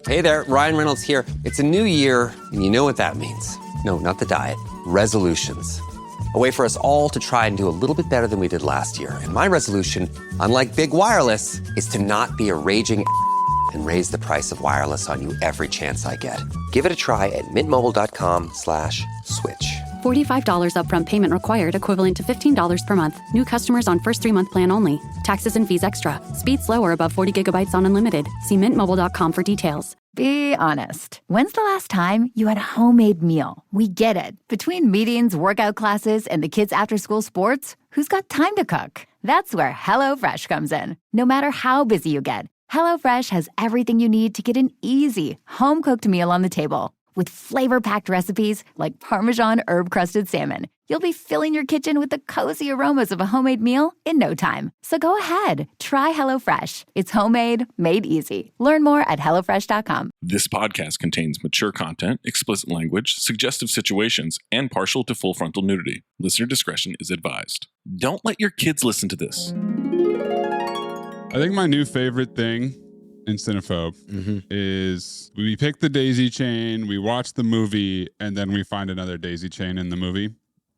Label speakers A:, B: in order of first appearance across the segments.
A: Hey there, Ryan Reynolds here. It's a new year, and you know what that means. No, not the diet. Resolutions. A way for us all to try and do a little bit better than we did last year. And my resolution, unlike big wireless, is to not be a raging and raise the price of wireless on you every chance I get. Give it a try at mintmobile.com/switch.
B: $45 upfront payment required, equivalent to $15 per month. New customers on first 3-month plan only. Taxes and fees extra. Speed slower above 40 gigabytes on unlimited. See mintmobile.com for details.
C: Be honest. When's the last time you had a homemade meal? We get it. Between meetings, workout classes, and the kids' after-school sports, who's got time to cook? That's where HelloFresh comes in. No matter how busy you get, HelloFresh has everything you need to get an easy, home-cooked meal on the table. With flavor-packed recipes like Parmesan herb-crusted salmon, you'll be filling your kitchen with the cozy aromas of a homemade meal in no time. So go ahead, try HelloFresh. It's homemade, made easy. Learn more at HelloFresh.com.
D: This podcast contains mature content, explicit language, suggestive situations, and partial to full frontal nudity. Listener discretion is advised. Don't let your kids listen to this.
E: I think my new favorite thing in Cinephobe is we pick the daisy chain, we watch the movie, and then we find another daisy chain in the movie.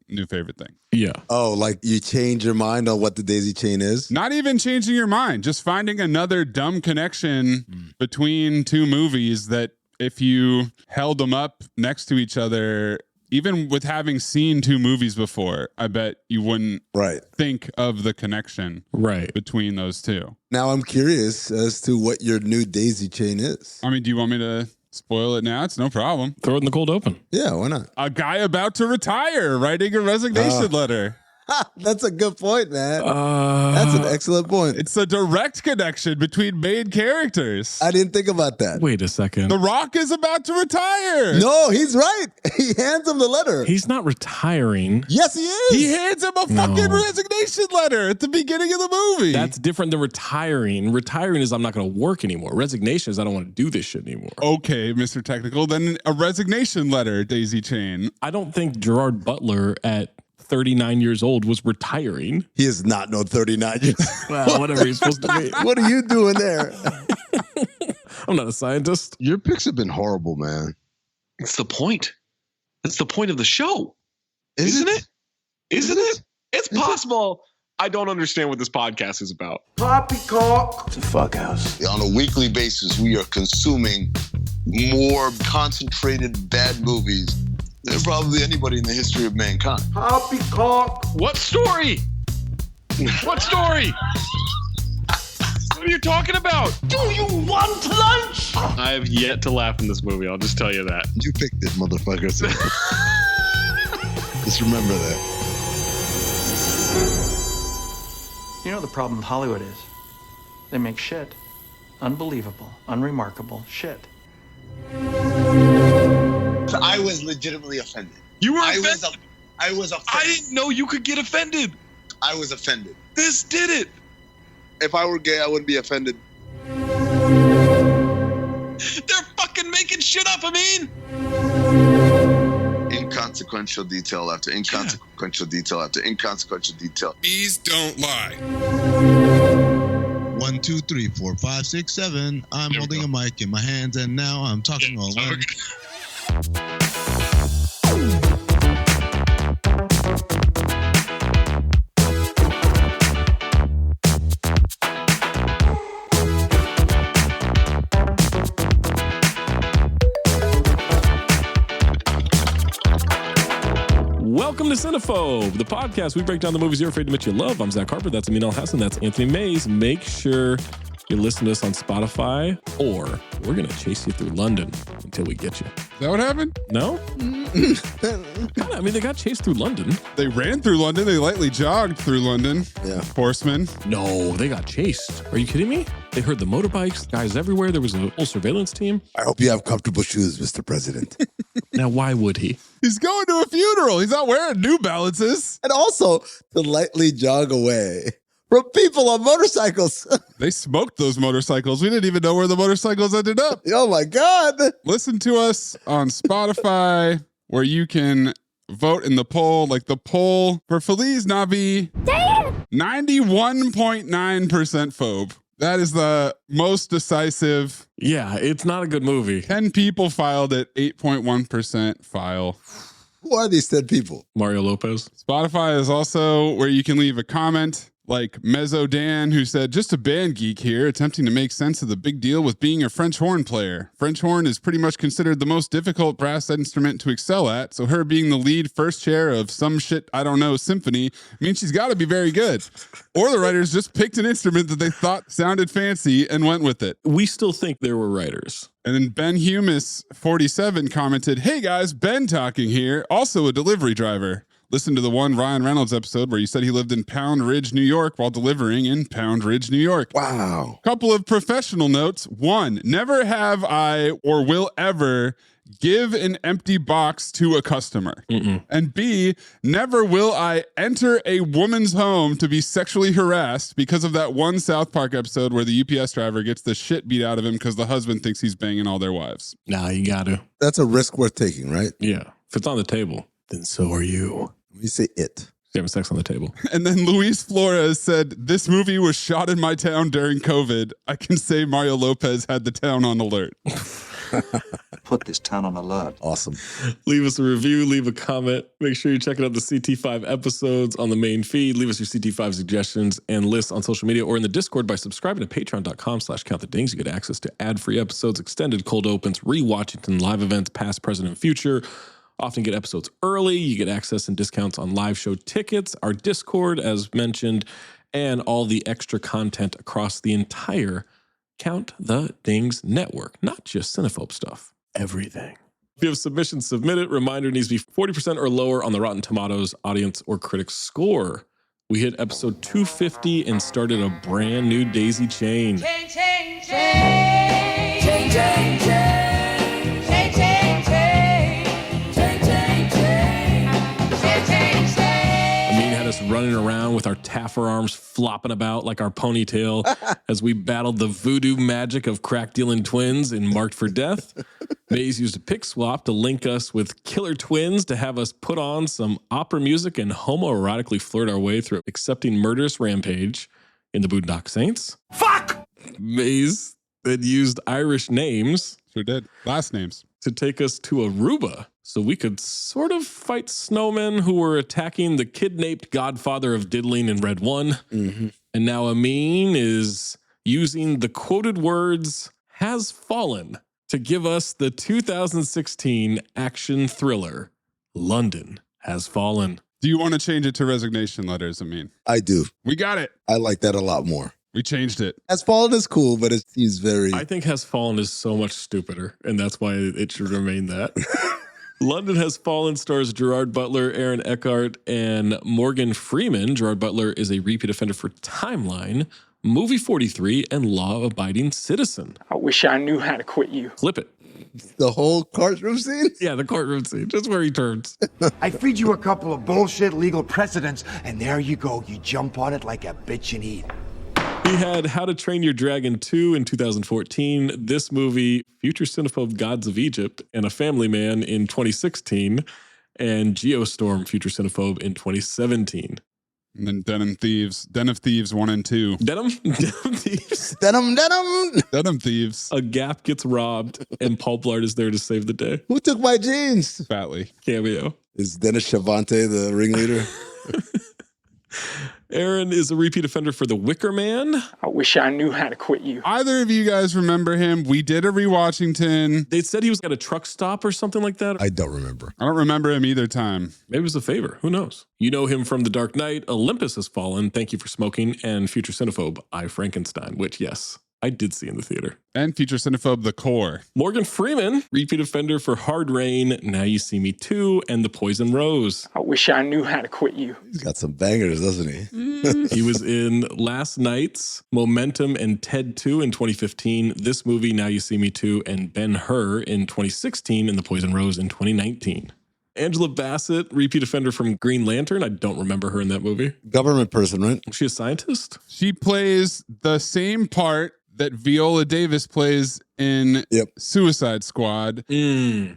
E: New favorite thing.
D: Yeah.
F: Oh, like you change your mind on what the daisy chain is?
E: Not even changing your mind, just finding another dumb connection between two movies that if you held them up next to each other, even with having seen two movies before, I bet you wouldn't think of the connection between those two.
F: Now I'm curious as to what your new daisy chain is.
E: I mean, do you want me to spoil it now? It's no problem.
D: Throw it in the cold open.
F: Yeah, why not?
E: A guy about to retire writing a resignation letter.
F: That's a good point, man. That's an excellent point.
E: It's a direct connection between main characters.
F: I didn't think about that.
D: Wait a second.
E: The Rock is about to retire.
F: No, he's right. He hands him the letter.
D: He's not retiring.
F: Yes, he is.
E: He hands him a fucking resignation letter at the beginning of the movie.
D: That's different than retiring. Retiring is I'm not going to work anymore. Resignation is I don't want to do this shit anymore.
E: Okay, Mr. Technical. Then a resignation letter, daisy chain.
D: I don't think Gerard Butler at 39 years old was retiring.
F: He is not no 39 years old.
D: Well, whatever he's supposed to be.
F: What are you doing there?
D: I'm not a scientist.
G: Your picks have been horrible, man.
H: It's the point. That's the point of the show.
G: Isn't
H: it? Isn't it? It's possible. I don't understand what this podcast is about.
I: Poppycock.
G: It's a fuck house. On a weekly basis, we are consuming more concentrated bad movies than probably anybody in the history of mankind.
I: Poppycock.
H: What story? What story? What are you talking about?
I: Do you want lunch?
H: I have yet to laugh in this movie. I'll just tell you that.
G: You picked it, motherfucker. So just remember that.
J: You know what the problem with Hollywood is? They make shit. Unbelievable, unremarkable shit.
G: I was legitimately offended.
H: You were offended?
G: I was offended.
H: I didn't know you could get offended.
G: I was offended.
H: This did it.
G: If I were gay, I wouldn't be offended.
H: They're fucking making shit up, Amin.
G: Inconsequential detail after inconsequential detail after inconsequential detail.
K: Bees don't lie.
L: 1, 2, 3, 4, 5, 6, 7. I'm holding a mic in my hands, and now I'm talking all alone.
D: Welcome to Cinephobe, the podcast. We break down the movies you're afraid to admit you love. I'm Zach Harper. That's Amin Hassan. That's Anthony Mayes. Make sure you listen to us on Spotify, or we're going to chase you through London until we get you.
E: Is that what happened?
D: No? God, I mean, they got chased through London.
E: They ran through London. They lightly jogged through London.
F: Yeah.
E: Horsemen.
D: No, they got chased. Are you kidding me? They heard the motorbikes, guys everywhere. There was a whole surveillance team.
F: I hope you have comfortable shoes, Mr. President.
D: Now, why would he?
E: He's going to a funeral. He's not wearing New Balances.
F: And also to lightly jog away from people on motorcycles.
E: They smoked those motorcycles. We didn't even know where the motorcycles ended up.
F: Oh, my God.
E: Listen to us on Spotify, where you can vote in the poll. Like the poll for Feliz Navi, 91.9% phobe. That is the most decisive.
D: Yeah, it's not a good movie.
E: 10 people filed it, 8.1% file.
F: Who are these 10 people?
D: Mario Lopez.
E: Spotify is also where you can leave a comment. Like Mezzo Dan, who said, just a band geek here attempting to make sense of the big deal with being a French horn player. French horn is pretty much considered the most difficult brass instrument to excel at, so her being the lead first chair of some shit, I don't know, symphony means she's got to be very good. Or the writers just picked an instrument that they thought sounded fancy and went with it.
D: We still think there were writers.
E: And then Ben Humus, 47, commented, hey guys, Ben talking here, also a delivery driver. Listen to the one Ryan Reynolds episode where you said he lived in Pound Ridge, New York while delivering in Pound Ridge, New York.
F: Wow.
E: Couple of professional notes. One, never have I or will ever give an empty box to a customer. And B, never will I enter a woman's home to be sexually harassed because of that one South Park episode where the UPS driver gets the shit beat out of him because the husband thinks he's banging all their wives.
D: Nah, you got to.
F: That's a risk worth taking, right?
D: Yeah. If it's on the table, then so are you.
F: We say it.
D: Having sex on the table.
E: And then Luis Flores said, this movie was shot in my town during COVID. I can say Mario Lopez had the town on alert.
J: Put this town on alert.
F: Awesome.
D: Leave us a review, leave a comment. Make sure you're checking out the CT5 episodes on the main feed. Leave us your CT5 suggestions and lists on social media or in the Discord by subscribing to patreon.com/countthedings. You get access to ad-free episodes, extended cold opens, re-Washington live events, past, present, and future. Often get episodes early. You get access and discounts on live show tickets, our Discord, as mentioned, and all the extra content across the entire Count the Dings network. Not just Cinephobe stuff, everything. If you have submissions, submit it. Reminder, needs to be 40% or lower on the Rotten Tomatoes audience or critics score. We hit episode 250 and started a brand new daisy chain.
I: Chain, chain, chain. Chain, chain, chain.
D: Running around with our taffer arms flopping about like our ponytail as we battled the voodoo magic of crack-dealing twins in Marked for Death. Mays used a pick swap to link us with killer twins to have us put on some opera music and homoerotically flirt our way through accepting murderous rampage in the Boondock Saints.
I: Fuck!
D: Mays then used Irish names.
E: Sure did. Last names.
D: To take us to Aruba so we could sort of fight snowmen who were attacking the kidnapped godfather of diddling in Red 1. And now Amin is using the quoted words has fallen to give us the 2016 action thriller London Has Fallen.
E: Do you want to change it to resignation letters, Amin?
F: I do.
E: We got it.
F: I like that a lot more.
E: We changed it.
F: Has Fallen is cool, but it seems very...
D: I think Has Fallen is so much stupider, and that's why it should remain that. London Has Fallen stars Gerard Butler, Aaron Eckhart, and Morgan Freeman. Gerard Butler is a repeat offender for Timeline, Movie 43, and Law Abiding Citizen.
I: I wish I knew how to quit you.
D: Clip it.
F: The whole courtroom scene?
D: Yeah, the courtroom scene, just where he turns.
K: I feed you a couple of bullshit legal precedents, and there you go. You jump on it like a bitch and eat.
D: He had How to Train Your Dragon 2 in 2014, this movie, Future Cinephobe Gods of Egypt, and A Family Man in 2016, and Geostorm, Future Cinephobe in 2017.
E: And then Den of Thieves 1 and 2.
D: Denim Thieves.
E: Denim Thieves.
D: A Gap gets robbed, and Paul Blart is there to save the day.
F: Who took my jeans?
E: Fatly.
D: Cameo.
F: Is Dennis Chavante the ringleader?
D: Aaron is a repeat offender for The Wicker Man.
I: I wish I knew how to quit you.
E: Either of you guys remember him? We did a re-Washington.
D: They said he was at a truck stop or something like that.
F: I don't remember.
E: I don't remember him either time.
D: Maybe it was a favor. Who knows? You know him from The Dark Knight, Olympus Has Fallen, Thank You for Smoking, and Future Cinephobe, I, Frankenstein, which, yes, I did see in the theater.
E: And Future Cinephobe, The Core.
D: Morgan Freeman, repeat offender for Hard Rain, Now You See Me Too, and The Poison Rose.
I: I wish I knew how to quit you.
F: He's got some bangers, doesn't he?
D: He was in Last Nights, Momentum, and Ted 2 in 2015. This movie, Now You See Me Too, and Ben-Hur in 2016, and The Poison Rose in 2019. Angela Bassett, repeat offender from Green Lantern. I don't remember her in that movie.
F: Government person, right?
D: Is she a scientist?
E: She plays the same part that Viola Davis plays in Suicide Squad,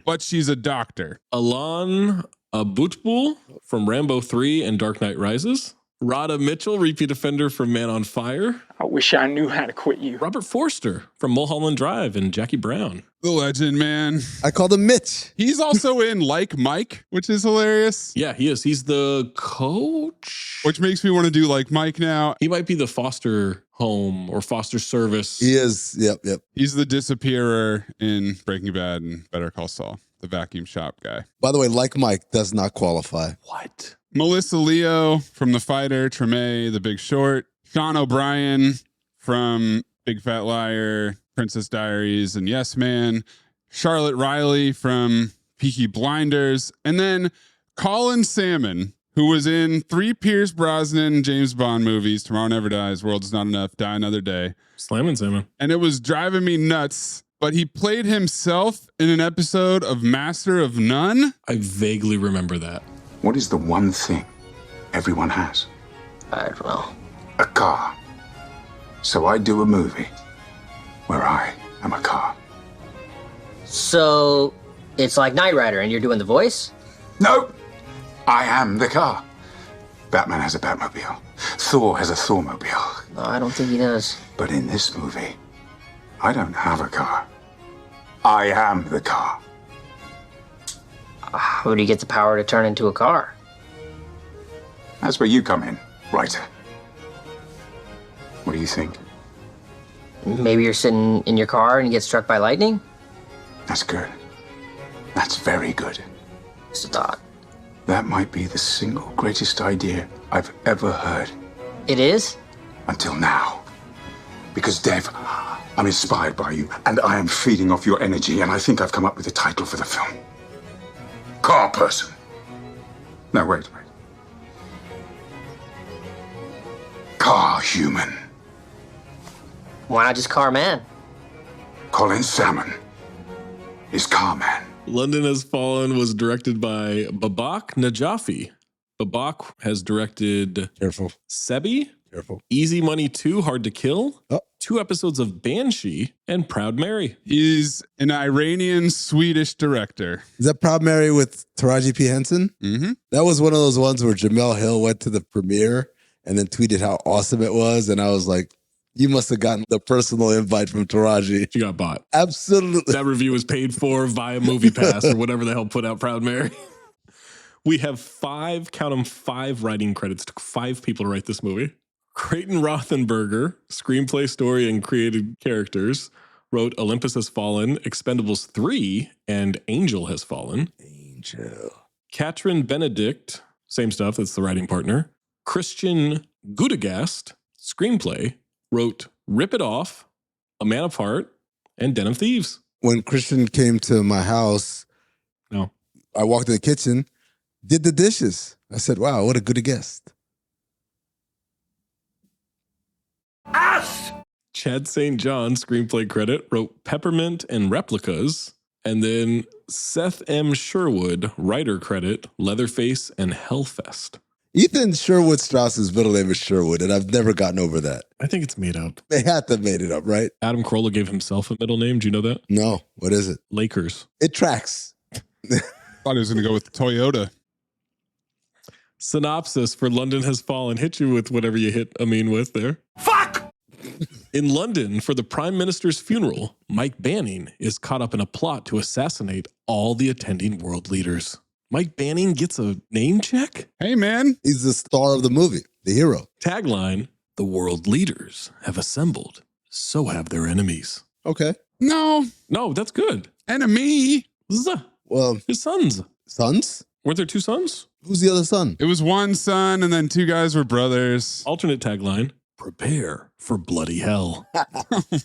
E: but she's a doctor.
D: Alan Abutbul from Rambo 3 and Dark Knight Rises. Rhoda Mitchell, repeat offender from Man on Fire.
M: I wish I knew how to quit you.
D: Robert Forster from Mulholland Drive and Jackie Brown.
E: The legend, man.
F: I called him Mitch.
E: He's also in Like Mike, which is hilarious.
D: Yeah, he is. He's the coach.
E: Which makes me want to do Like Mike now.
D: He might be the foster home or foster service.
F: He is. Yep.
E: He's the disappearer in Breaking Bad and Better Call Saul, the vacuum shop guy.
F: By the way, Like Mike does not qualify.
D: What?
E: Melissa Leo from The Fighter, Treme, The Big Short, Sean O'Brien from Big Fat Liar, Princess Diaries, and Yes Man, Charlotte Riley from Peaky Blinders, and then Colin Salmon, who was in 3 Pierce Brosnan James Bond movies, Tomorrow Never Dies, World Is Not Enough, Die Another Day.
D: Slamming Salmon.
E: And it was driving me nuts, but he played himself in an episode of Master of None.
D: I vaguely remember that.
N: What is the one thing everyone has?
O: I don't know.
N: A car. So I do a movie where I am a car.
O: So it's like Knight Rider and you're doing the voice?
N: Nope. I am the car. Batman has a Batmobile. Thor has a Thormobile.
O: No, I don't think he does.
N: But in this movie, I don't have a car. I am the car.
O: How do you get the power to turn into a car?
N: That's where you come in, writer. What do you think?
O: Maybe you're sitting in your car and you get struck by lightning?
N: That's good. That's very good.
O: Just a thought.
N: That might be the single greatest idea I've ever heard.
O: It is?
N: Until now. Because, Dev, I'm inspired by you, and I am feeding off your energy, and I think I've come up with a title for the film. Car person. No, wait. Car human.
O: Why not just car man?
N: Colin Salmon is car man.
D: London Has Fallen was directed by Babak Najafi. Babak has directed Sebi, Easy Money 2, Hard to Kill, 2 episodes of Banshee, and Proud Mary.
E: He's an Iranian-Swedish director.
F: Is that Proud Mary with Taraji P. Henson?
E: Mm-hmm.
F: That was one of those ones where Jamel Hill went to the premiere and then tweeted how awesome it was. And I was like, you must have gotten the personal invite from Taraji.
D: She got bought.
F: Absolutely.
D: That review was paid for via MoviePass or whatever the hell put out Proud Mary. We have 5 writing credits. Took 5 people to write this movie. Creighton Rothenberger, screenplay, story, and created characters, wrote Olympus Has Fallen, Expendables 3, and Angel Has Fallen. Katrin Benedict, same stuff, that's the writing partner. Christian Gudegast, screenplay, wrote Rip It Off, A Man Apart, and Den of Thieves.
F: When Christian came to my house, I walked in the kitchen, did the dishes. I said, wow, what a good guest.
D: Chad St. John, screenplay credit, wrote Peppermint and Replicas. And then Seth M. Sherwood, writer credit, Leatherface and Hellfest.
F: Ethan Sherwood Strauss's middle name is Sherwood, and I've never gotten over that.
D: I think it's made up.
F: They had to have made it up, right?
D: Adam Carolla gave himself a middle name. Do you know that?
F: No. What is it?
D: Lakers.
F: It tracks.
E: Thought he was going to go with Toyota.
D: Synopsis for London Has Fallen. Hit you with whatever you hit Amin with there.
K: Fuck!
D: In London, for the Prime Minister's funeral, Mike Banning is caught up in a plot to assassinate all the attending world leaders. Mike Banning gets a name check?
E: Hey, man.
F: He's the star of the movie, the hero.
D: Tagline, the world leaders have assembled, so have their enemies.
F: Okay.
E: No,
D: that's good.
E: Enemy.
F: Well,
D: his sons.
F: Sons?
D: Weren't there 2 sons?
F: Who's the other son?
E: It was one son, and then 2 guys were brothers.
D: Alternate tagline, prepare for bloody hell.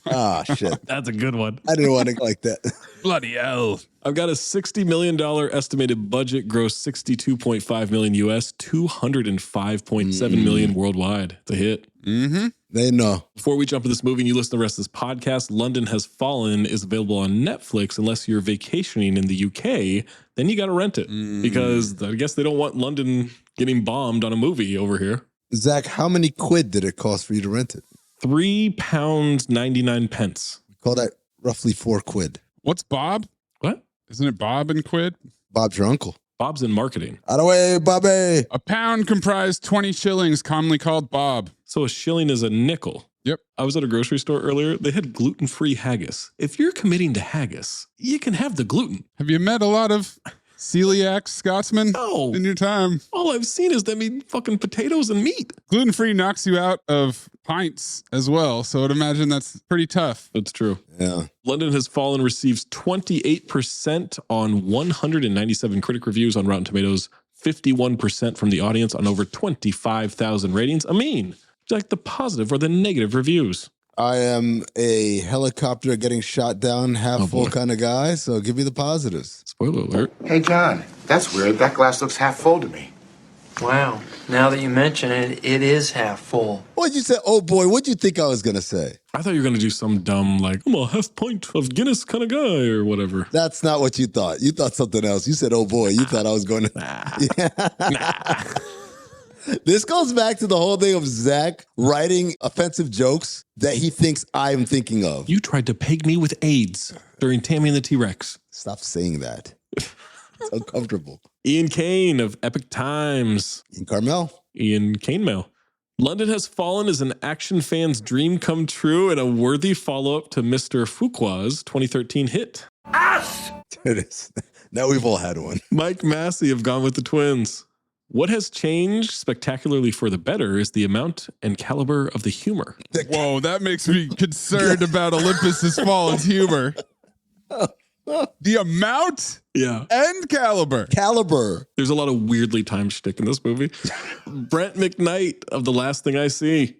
F: Ah, shit.
D: That's a good one.
F: I didn't want to like that.
E: Bloody hell.
D: I've got a $60 million estimated budget, gross $62.5 million US, $205.7 million worldwide. It's a hit.
E: Mm-hmm.
F: They know.
D: Before we jump to this movie and you listen to the rest of this podcast, London Has Fallen is available on Netflix unless you're vacationing in the UK. Then you got to rent it because I guess they don't want London getting bombed on a movie over here.
F: Zach, how many quid did it cost for you to rent it?
D: £3.99.
F: We call that roughly 4 quid.
E: What's Bob?
D: What?
E: Isn't it Bob and Quid?
F: Bob's your uncle.
D: Bob's in marketing.
F: Out of the way, Bobby.
E: A pound comprised 20 shillings, commonly called bob.
D: So a shilling is a nickel.
E: Yep.
D: I was at a grocery store earlier. They had gluten-free haggis. If you're committing to haggis, you can have the gluten.
E: Have you met a lot of celiac Scotsmen
D: No.
E: in your time?
D: All I've seen is them eat fucking potatoes and meat.
E: Gluten-free knocks you out of pints as well, so I'd imagine that's pretty tough.
D: That's true.
F: Yeah.
D: London Has Fallen receives 28% on 197 critic reviews on Rotten Tomatoes, 51% from the audience on over 25,000 ratings. Amin, do you like the positive or the negative reviews?
F: I am a helicopter getting shot down, half full kind of guy, so give me the positives.
D: Spoiler alert.
P: Hey, John, that's weird. That glass looks half full to me.
J: Wow. Now that you mention it, it is half full.
F: What'd you say? Oh, boy, what'd you think I was going to say?
D: I thought you were going to do some dumb, like, I'm a half pint of Guinness kind of guy or whatever.
F: That's not what you thought. You thought something else. You said, oh, boy. You thought I was going to... This goes back to the whole thing of Zach writing offensive jokes that he thinks I'm thinking of.
D: You tried to peg me with AIDS during Tammy and the T-Rex.
F: Stop saying that. It's uncomfortable.
D: Ian Kane of Epic Times.
F: Ian Carmel.
D: Ian Kane Mail. London Has Fallen is an action fan's dream come true and a worthy follow-up to Mr. Fuqua's 2013 hit.
F: Us! It is. Now we've all had one.
D: Mike Massey of Gone with the Twins. What has changed spectacularly for the better is the amount and caliber of the humor.
E: Whoa, that makes me concerned about Olympus Has Fallen's humor. The amount and caliber.
D: There's a lot of weirdly timed shtick in this movie. Brent McKnight of The Last Thing I See.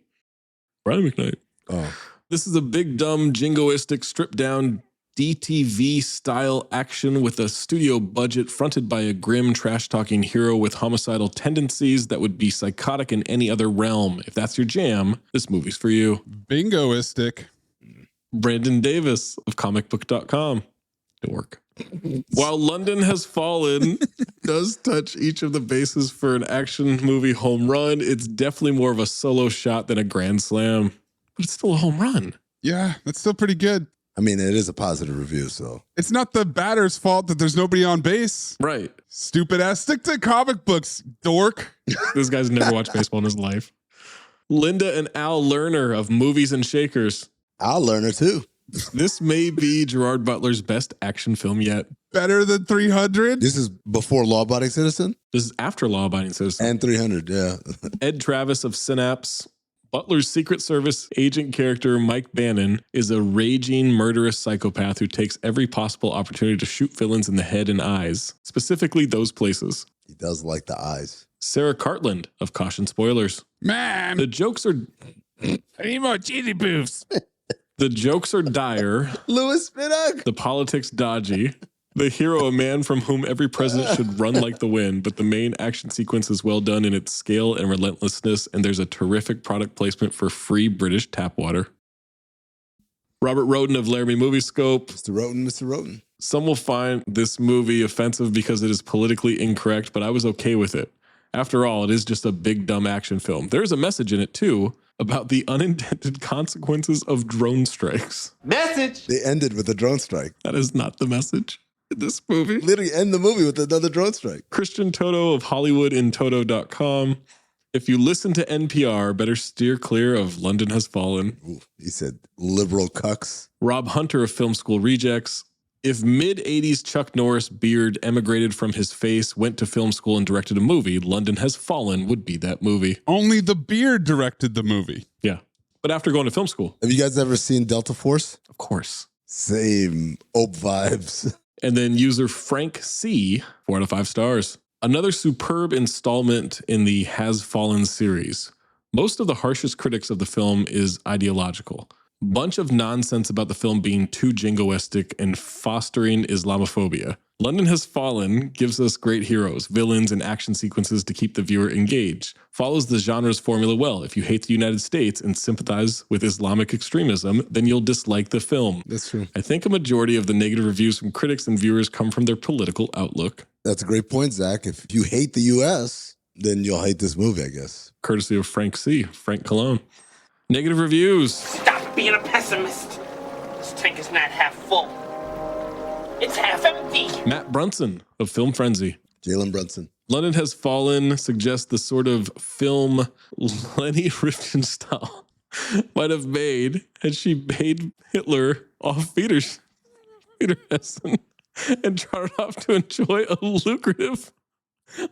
D: Brian McKnight.
F: Oh.
D: This is a big, dumb, jingoistic, stripped-down DTV-style action with a studio budget fronted by a grim, trash-talking hero with homicidal tendencies that would be psychotic in any other realm. If that's your jam, this movie's for you.
E: Bingoistic.
D: Brandon Davis of comicbook.com. Dork. While London Has Fallen does touch each of the bases for an action movie home run, it's definitely more of a solo shot than a grand slam. But it's still a home run.
E: Yeah, that's still pretty good.
F: I mean, it is a positive review, so.
E: It's not the batter's fault that there's nobody on base.
D: Right.
E: Stupid ass. Stick to comic books, dork.
D: This guy's never watched baseball in his life. Linda and Al Lerner of Movies and Shakers.
F: Al Lerner, too.
D: This may be Gerard Butler's best action film yet.
E: Better than 300?
F: This is before Law Abiding Citizen?
D: This is after Law Abiding Citizen.
F: And 300, yeah.
D: Ed Travis of Synapse. Butler's Secret Service agent character, Mike Bannon, is a raging, murderous psychopath who takes every possible opportunity to shoot villains in the head and eyes, specifically those places.
F: He does like the eyes.
D: Sarah Cartland of Caution Spoilers.
E: Man!
D: The jokes are...
E: I need more cheesy poofs.
D: The jokes are dire.
F: Louis Spinnock.
D: The politics dodgy. The hero, a man from whom every president should run like the wind, but the main action sequence is well done in its scale and relentlessness, and there's a terrific product placement for free British tap water. Robert Roden of Laramie Moviescope.
F: Mr. Roden.
D: Some will find this movie offensive because it is politically incorrect, but I was okay with it. After all, it is just a big, dumb action film. There's a message in it, too, about the unintended consequences of drone strikes.
F: Message! They ended with a drone strike.
D: That is not the message. This movie.
F: Literally end the movie with another drone strike.
D: Christian Toto of HollywoodInToto.com. If you listen to NPR, better steer clear of London Has Fallen.
F: Ooh, he said liberal cucks.
D: Rob Hunter of Film School Rejects. If mid-'80s Chuck Norris beard emigrated from his face, went to film school and directed a movie, London Has Fallen would be that movie.
E: Only the beard directed the movie.
D: Yeah. But after going to film school.
F: Have you guys ever seen Delta Force?
D: Of course.
F: Same Ope vibes.
D: And then user Frank C, 4 out of 5 stars. Another superb installment in the Has Fallen series. Most of the harshest critics of the film is ideological. Bunch of nonsense about the film being too jingoistic and fostering Islamophobia. London Has Fallen gives us great heroes, villains, and action sequences to keep the viewer engaged. Follows the genre's formula well. If you hate the United States and sympathize with Islamic extremism, then you'll dislike the film.
F: That's true.
D: I think a majority of the negative reviews from critics and viewers come from their political outlook.
F: That's a great point, Zach. If you hate the U.S., then you'll hate this movie, I guess.
D: Courtesy of Frank C. Frank Cologne. Negative reviews.
I: Stop being a pessimist. This tank is not half full. It's half empty.
D: Matt Brunson of Film Frenzy.
F: Jalen Brunson.
D: London Has Fallen suggests the sort of film Leni Riefenstahl might have made had she paid Hitler off Wiederhessen and trotted off to enjoy a lucrative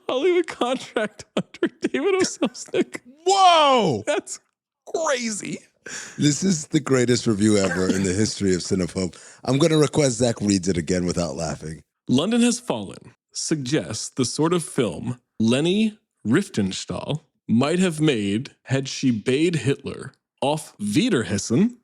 D: Hollywood contract under David O. Selznick.
E: Whoa!
D: That's crazy.
F: This is the greatest review ever in the history of Cinephobe. I'm going to request Zach reads it again without laughing.
D: London Has Fallen suggests the sort of film Leni Riefenstahl might have made had she bade Hitler off Wiederhessen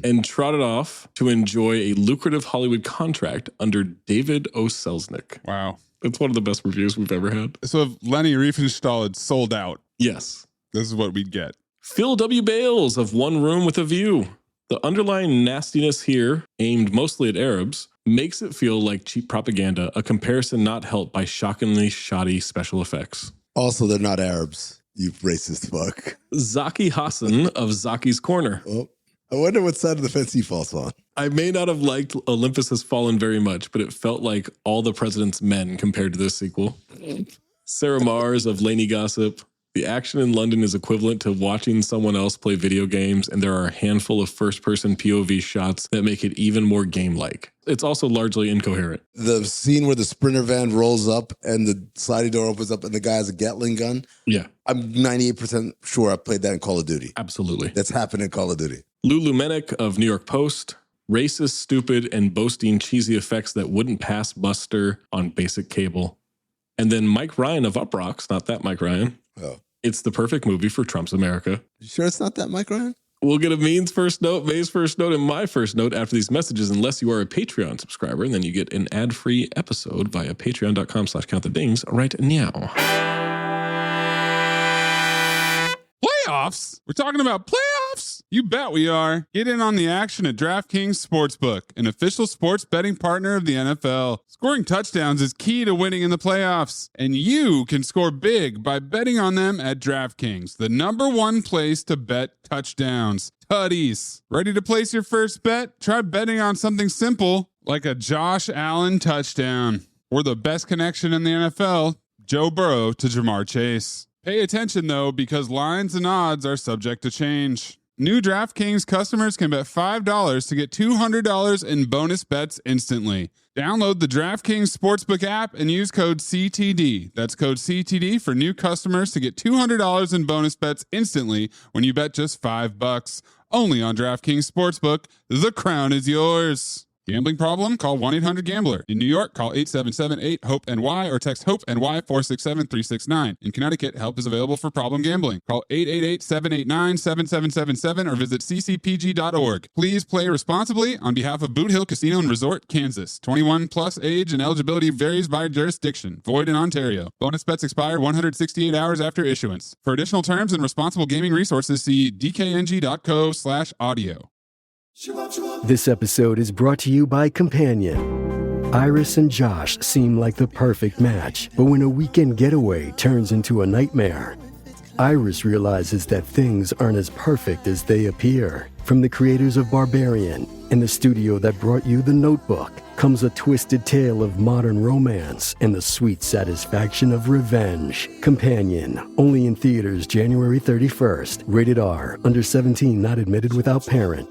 D: and trotted off to enjoy a lucrative Hollywood contract under David O. Selznick.
E: Wow.
D: It's one of the best reviews we've ever had.
E: So if Leni Riefenstahl had sold out,
D: yes,
E: this is what we'd get.
D: Phil W. Bales of One Room with a View. The underlying nastiness here, aimed mostly at Arabs, makes it feel like cheap propaganda, a comparison not helped by shockingly shoddy special effects.
F: Also, they're not Arabs, you racist fuck.
D: Zaki Hassan of Zaki's Corner.
F: Oh, I wonder what side of the fence he falls on.
D: I may not have liked Olympus Has Fallen very much, but it felt like All the President's Men compared to this sequel. Sarah Mars of Laney Gossip. The action in London is equivalent to watching someone else play video games, and there are a handful of first-person POV shots that make it even more game-like. It's also largely incoherent.
F: The scene where the Sprinter van rolls up and the sliding door opens up and the guy has a Gatling gun.
D: Yeah.
F: I'm 98% sure I played that in Call of Duty.
D: Absolutely.
F: That's happened in Call of Duty.
D: Lulu Menick of New York Post. Racist, stupid, and boasting cheesy effects that wouldn't pass muster on basic cable. And then Mike Ryan of Uprocks, not that Mike Ryan.
F: Oh.
D: It's the perfect movie for Trump's America.
F: You sure it's not that, Mike Ryan?
D: We'll get Amin's first note, May's first note, and my first note after these messages, unless you are a Patreon subscriber, and then you get an ad-free episode via patreon.com/countthedings right now.
E: Playoffs? We're talking about playoffs? You bet we are. Get in on the action at DraftKings Sportsbook, an official sports betting partner of the NFL. Scoring touchdowns is key to winning in the playoffs, and you can score big by betting on them at DraftKings, the #1 place to bet touchdowns. Tutties. Ready to place your first bet? Try betting on something simple like a Josh Allen touchdown or the best connection in the NFL, Joe Burrow to Jamar Chase. Pay attention, though, because lines and odds are subject to change. New DraftKings customers can bet $5 to get $200 in bonus bets instantly. Download the DraftKings Sportsbook app and use code CTD. That's code CTD for new customers to get $200 in bonus bets instantly when you bet just $5. Only on DraftKings Sportsbook. The crown is yours. Gambling problem? Call 1-800-GAMBLER. In New York, call 877-8-HOPE-NY or text HOPE-NY 467-369. In Connecticut, help is available for problem gambling. Call 888-789-7777 or visit ccpg.org. Please play responsibly on behalf of Boot Hill Casino and Resort, Kansas. 21 plus age and eligibility varies by jurisdiction. Void in Ontario. Bonus bets expire 168 hours after issuance. For additional terms and responsible gaming resources, see dkng.co/audio.
Q: This episode is brought to you by Companion. Iris and Josh seem like the perfect match, but when a weekend getaway turns into a nightmare, Iris realizes that things aren't as perfect as they appear. From the creators of Barbarian and the studio that brought you The Notebook comes a twisted tale of modern romance and the sweet satisfaction of revenge. Companion, only in theaters January 31st. Rated R, under 17, not admitted without parent.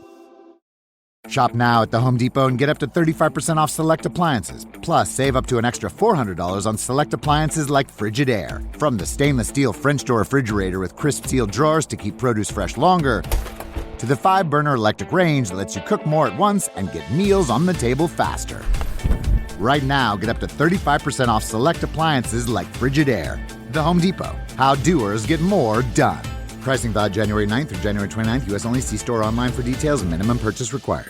R: Shop now at the Home Depot and get up to 35% off select appliances. Plus, save up to an extra $400 on select appliances like Frigidaire. From the stainless steel French door refrigerator with crisp steel drawers to keep produce fresh longer, to the 5-burner electric range that lets you cook more at once and get meals on the table faster. Right now, get up to 35% off select appliances like Frigidaire. The Home Depot. How doers get more done. Pricing valid January 9th through January 29th. U.S. only. See store online for details and minimum purchase required.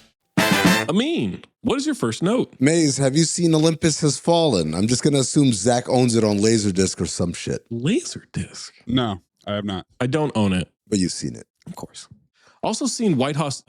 D: Amin, what is your first note?
F: Maze, have you seen Olympus Has Fallen? I'm just going to assume Zach owns it on Laserdisc or some shit.
D: Laserdisc?
E: No, I have not.
D: I don't own it.
F: But you've seen it.
D: Of course. Also seen White House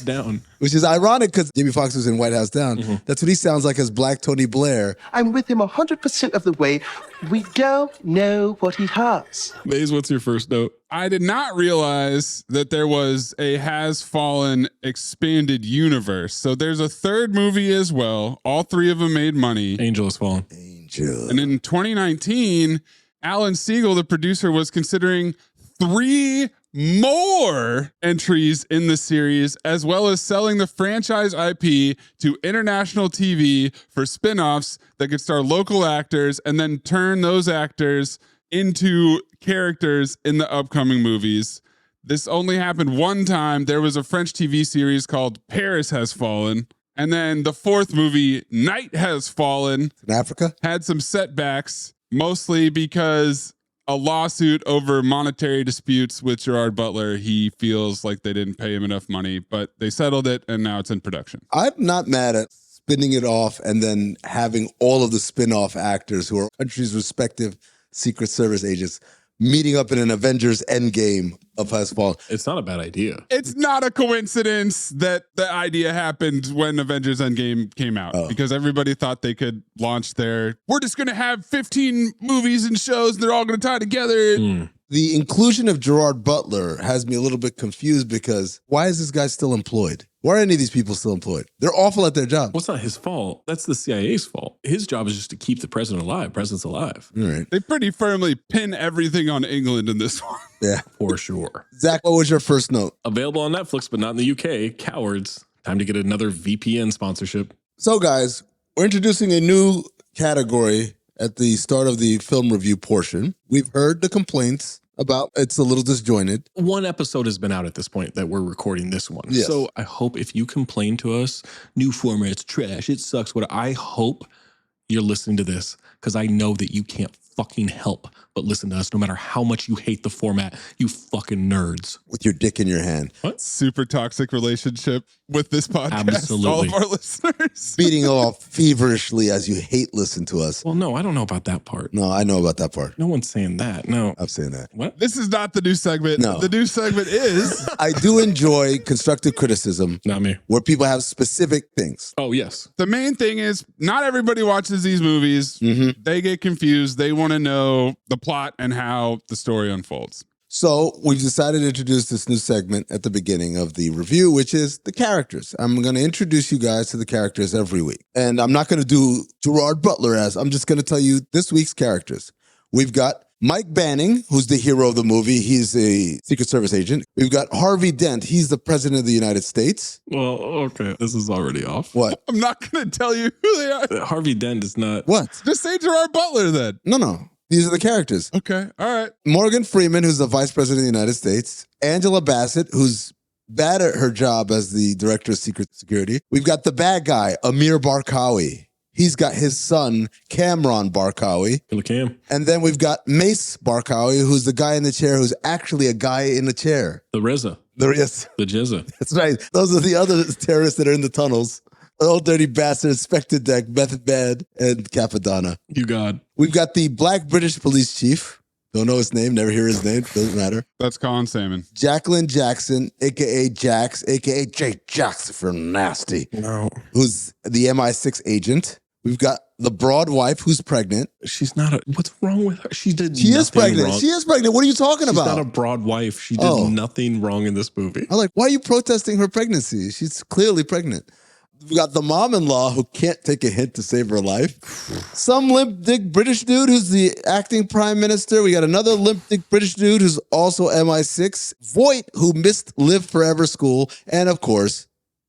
D: Down.
F: Which is ironic because Jamie Foxx was in White House Down.
D: Mm-hmm.
F: That's what he sounds like as Black Tony Blair.
S: I'm with him 100% of the way. We don't know what he has.
D: Maze, what's your first note?
E: I did not realize that there was a Has Fallen expanded universe. So there's a third movie as well. All three of them made money.
D: Angel Has Fallen.
E: And in 2019, Alan Siegel, the producer, was considering 3 more entries in the series, as well as selling the franchise IP to international TV for spin-offs that could star local actors and then turn those actors into characters in the upcoming movies. This only happened one time. There was a French TV series called Paris Has Fallen. And then the fourth movie, Night Has Fallen,
F: in Africa,
E: had some setbacks, mostly because a lawsuit over monetary disputes with Gerard Butler. He feels like they didn't pay him enough money, but they settled it and now it's in production.
F: I'm not mad at spinning it off and then having all of the spin-off actors who are countries' respective Secret Service agents meeting up in an Avengers Endgame of Has Fallen.
D: It's not a bad idea.
E: It's not a coincidence that the idea happened when Avengers Endgame came out because everybody thought they could launch we're just going to have 15 movies and shows and they're all going to tie together.
F: The inclusion of Gerard Butler has me a little bit confused because why is this guy still employed? Why are any of these people still employed? They're awful at their job.
D: Well, it's not his fault. That's the CIA's fault. His job is just to keep the president's alive.
F: All right.
E: They pretty firmly pin everything on England in this one.
F: Yeah.
D: For sure.
F: Zach, what was your first note?
D: Available on Netflix, but not in the UK. Cowards. Time to get another VPN sponsorship.
F: So, guys, we're introducing a new category at the start of the film review portion. We've heard the complaints about it's a little disjointed.
D: One episode has been out at this point that we're recording this one.
F: Yes.
D: So I hope if you complain to us, new format's trash, it sucks. I hope you're listening to this because I know that you can't fucking help but listen to us no matter how much you hate the format, you fucking nerds.
F: With your dick in your hand.
D: What?
E: Super toxic relationship with this podcast.
D: Absolutely.
E: All of our listeners.
F: Beating off feverishly as you hate listen to us.
D: Well, no, I don't know about that part.
F: No, I know about that part.
D: No one's saying that. No.
F: I'm saying that.
D: What?
E: This is not the new segment.
F: No.
E: The new segment is...
F: I do enjoy constructive criticism.
D: Not me.
F: Where people have specific things.
D: Oh, yes.
E: The main thing is not everybody watches these movies.
F: Mm-hmm.
E: They get confused. They want to know the plot and how the story unfolds.
F: So we've decided to introduce this new segment at the beginning of the review, which is the characters. I'm going to introduce you guys to the characters every week. And I'm not going to do Gerard Butler I'm just going to tell you this week's characters. We've got Mike Banning, who's the hero of the movie. He's a Secret Service agent. We've got Harvey Dent. He's the president of the United States.
D: Well, okay. This is already off.
F: What?
E: I'm not going to tell you who they are.
D: Harvey Dent is not...
F: What?
E: Just say Gerard Butler then.
F: No. These are the characters.
E: Okay. All right.
F: Morgan Freeman, who's the vice president of the United States. Angela Bassett, who's bad at her job as the director of Secret Security. We've got the bad guy, Amir Barkawi. He's got his son, Kamran Barkawi.
D: Killer Cam.
F: And then we've got Mace Barkawi, who's the guy in the chair who's actually a guy in the chair.
D: The Reza.
F: Yes.
D: The Jizza.
F: That's right. Those are the other terrorists that are in the tunnels. Old Dirty Bastard, Spectre Deck, Method Man, and Capadonna.
D: You God.
F: We've got the Black British police chief. Don't know his name, never hear his name, doesn't matter.
E: That's Colin Salmon.
F: Jacqueline Jackson, a.k.a. Jax, a.k.a. Jay Jackson for nasty.
D: No.
F: Who's the MI6 agent. We've got the broad wife who's pregnant.
D: She's not what's wrong with her? She
F: is pregnant.
D: Wrong.
F: She is pregnant. What are you talking about?
D: She's not a broad wife. She did nothing wrong in this movie.
F: I'm like, why are you protesting her pregnancy? She's clearly pregnant. We got the mom-in-law who can't take a hint to save her life. Some limp dick British dude who's the acting prime minister. We got another limp dick British dude who's also MI6. Voight, who missed Live Forever school. And of course,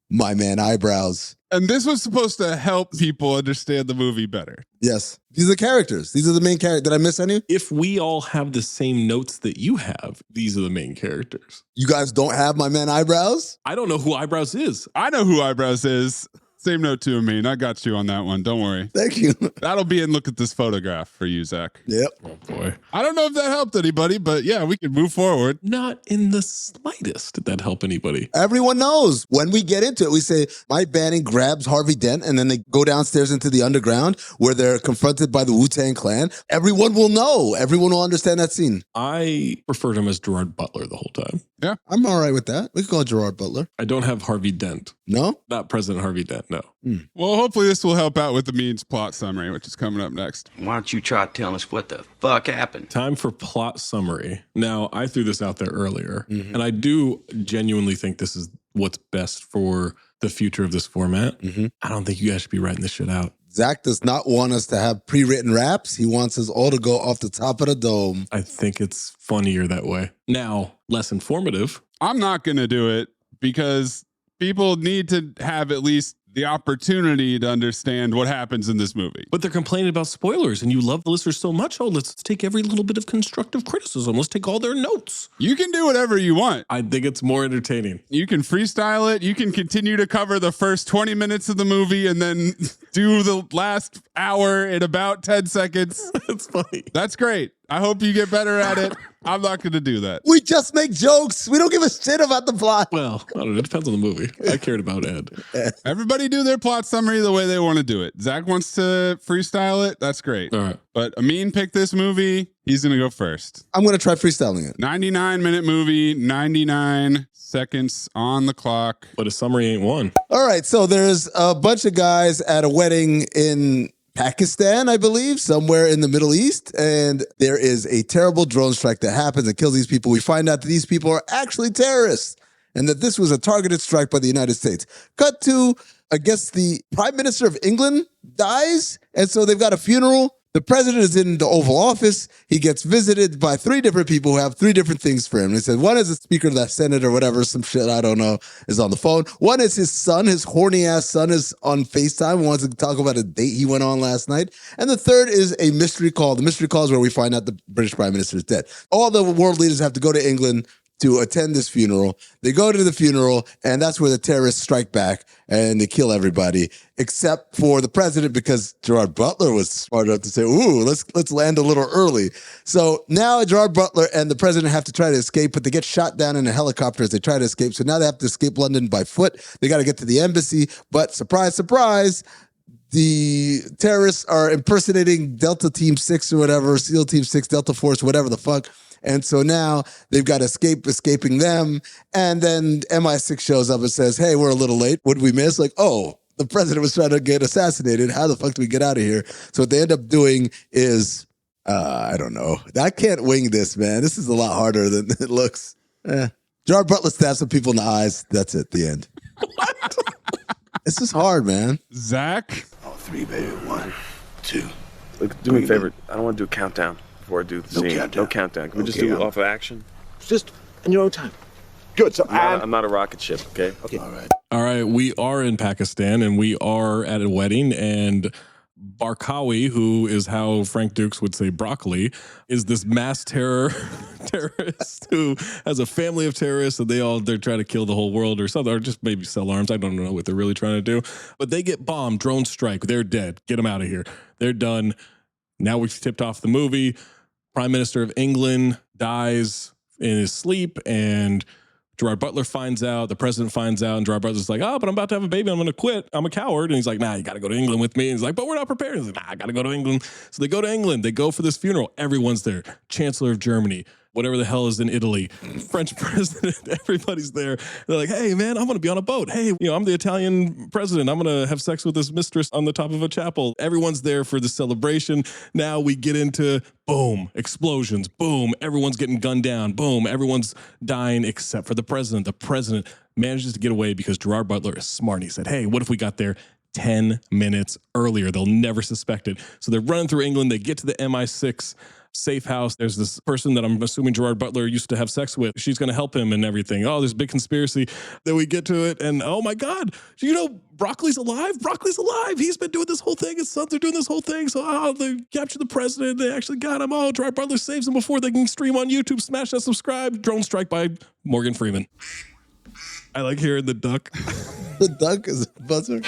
F: my man Eyebrows.
E: And this was supposed to help people understand the movie better.
F: Yes. These are the characters. These are the main characters. Did I miss any?
D: If we all have the same notes that you have, these are the main characters.
F: You guys don't have my man Eyebrows?
D: I don't know who Eyebrows is.
E: I know who Eyebrows is. Same note to Amin. I got you on that one. Don't worry.
F: Thank you.
E: That'll be in Look at This Photograph for you, Zach.
F: Yep.
D: Oh, boy.
E: I don't know if that helped anybody, but yeah, we can move forward.
D: Not in the slightest did that help anybody.
F: Everyone knows when we get into it, we say Mike Banning grabs Harvey Dent and then they go downstairs into the underground where they're confronted by the Wu-Tang Clan. Everyone will know. Everyone will understand that scene.
D: I referred him as Gerard Butler the whole time.
E: Yeah.
F: I'm all right with that. We can call Gerard Butler.
D: I don't have Harvey Dent.
F: No?
D: Not President Harvey Dent, no.
E: Well, hopefully this will help out with Amin's plot summary, which is coming up next.
T: Why don't you try telling us what the fuck happened?
D: Time for plot summary. Now, I threw this out there earlier, and I do genuinely think this is what's best for the future of this format. I don't think you guys should be writing this shit out.
F: Zach does not want us to have pre-written raps. He wants us all to go off the top of the dome.
D: I think it's funnier that way. Now, less informative.
E: I'm not going to do it because people need to have at least the opportunity to understand what happens in this movie.
D: But they're complaining about spoilers, and you love the listeners so much. Oh, let's take every little bit of constructive criticism. Let's take all their notes.
E: You can do whatever you want.
D: I think it's more entertaining.
E: You can freestyle it. You can continue to cover the first 20 minutes of the movie and then do the last hour in about 10 seconds.
D: That's funny.
E: That's great. I hope you get better at it. I'm not going to do that.
F: We just make jokes. We don't give a shit about the plot.
D: Well, I don't know. It depends on the movie. I cared about Ed.
E: Everybody do their plot summary the way they want to do it. Zach wants to freestyle it. That's great.
D: All right.
E: But Amin picked this movie. He's going to go first.
F: I'm going to try freestyling it.
E: 99-minute movie, 99 seconds on the clock.
D: But a summary ain't one.
F: All right. So there's a bunch of guys at a wedding in Pakistan, I believe, somewhere in the Middle East. And there is a terrible drone strike that happens and kills these people. We find out that these people are actually terrorists and that this was a targeted strike by the United States. Cut to, I guess, the Prime Minister of England dies. And so they've got a funeral. The president is in the Oval Office. He gets visited by 3 different people who have 3 different things for him. They said one is the Speaker of the Senate or whatever, some shit, I don't know, is on the phone. One is his son, his horny-ass son is on FaceTime and wants to talk about a date he went on last night. And the third is a mystery call. The mystery call is where we find out the British Prime Minister is dead. All the world leaders have to go to England to attend this funeral. They go to the funeral, and that's where the terrorists strike back, and they kill everybody, except for the president, because Gerard Butler was smart enough to say, ooh, let's land a little early. So now Gerard Butler and the president have to try to escape, but they get shot down in a helicopter as they try to escape. So now they have to escape London by foot. They got to get to the embassy, but surprise, surprise, the terrorists are impersonating Delta Team 6 or whatever, SEAL Team 6, Delta Force, whatever the fuck. And so now they've got to escaping them. And then MI6 shows up and says, hey, we're a little late. What did we miss? Like, oh, the president was trying to get assassinated. How the fuck do we get out of here? So what they end up doing is, I don't know. I can't wing this, man. This is a lot harder than it looks. Gerard Butler stabs some people in the eyes. That's it, the end. What? This is hard, man.
E: Zach?
H: Oh, 3, baby. 1, 2.
U: Look, do me a favor. I don't want to do a countdown before I do the scene. No countdown. Can we just do it off of action?
H: Just in your own time. Good. So
U: I'm not a rocket ship, okay?
H: Okay. All right.
D: All right. We are in Pakistan, and we are at a wedding, and Barkawi, who is how Frank Dukes would say broccoli, is this mass terrorist who has a family of terrorists, and they're trying to kill the whole world or something, or just maybe sell arms. I don't know what they're really trying to do. But they get bombed, drone strike. They're dead. Get them out of here. They're done. Now we've tipped off the movie. Prime Minister of England dies in his sleep, and Gerard Butler finds out, the president finds out, and Gerard Butler's like, oh, but I'm about to have a baby. I'm going to quit. I'm a coward. And he's like, nah, you got to go to England with me. And he's like, but we're not prepared. He's like, nah, I got to go to England. So they go to England. They go for this funeral. Everyone's there. Chancellor of Germany, whatever the hell is in Italy, French president, everybody's there. They're like, hey, man, I'm going to be on a boat. Hey, I'm the Italian president. I'm going to have sex with this mistress on the top of a chapel. Everyone's there for the celebration. Now we get into boom, explosions, boom, everyone's getting gunned down, boom, everyone's dying except for the president. The president manages to get away because Gerard Butler is smart. And he said, hey, what if we got there 10 minutes earlier? They'll never suspect it. So they're running through England. They get to the MI6 Safehouse. There's this person that I'm assuming Gerard Butler used to have sex with. She's going to help him and everything. Oh, there's a big conspiracy. Then we get to it, and oh my God, Broccoli's alive? Broccoli's alive. He's been doing this whole thing. His sons are doing this whole thing. So, they captured the president. They actually got him. Oh, Gerard Butler saves him before they can stream on YouTube. Smash that subscribe. Drone strike by Morgan Freeman. I like hearing the duck.
F: The duck is a buzzer.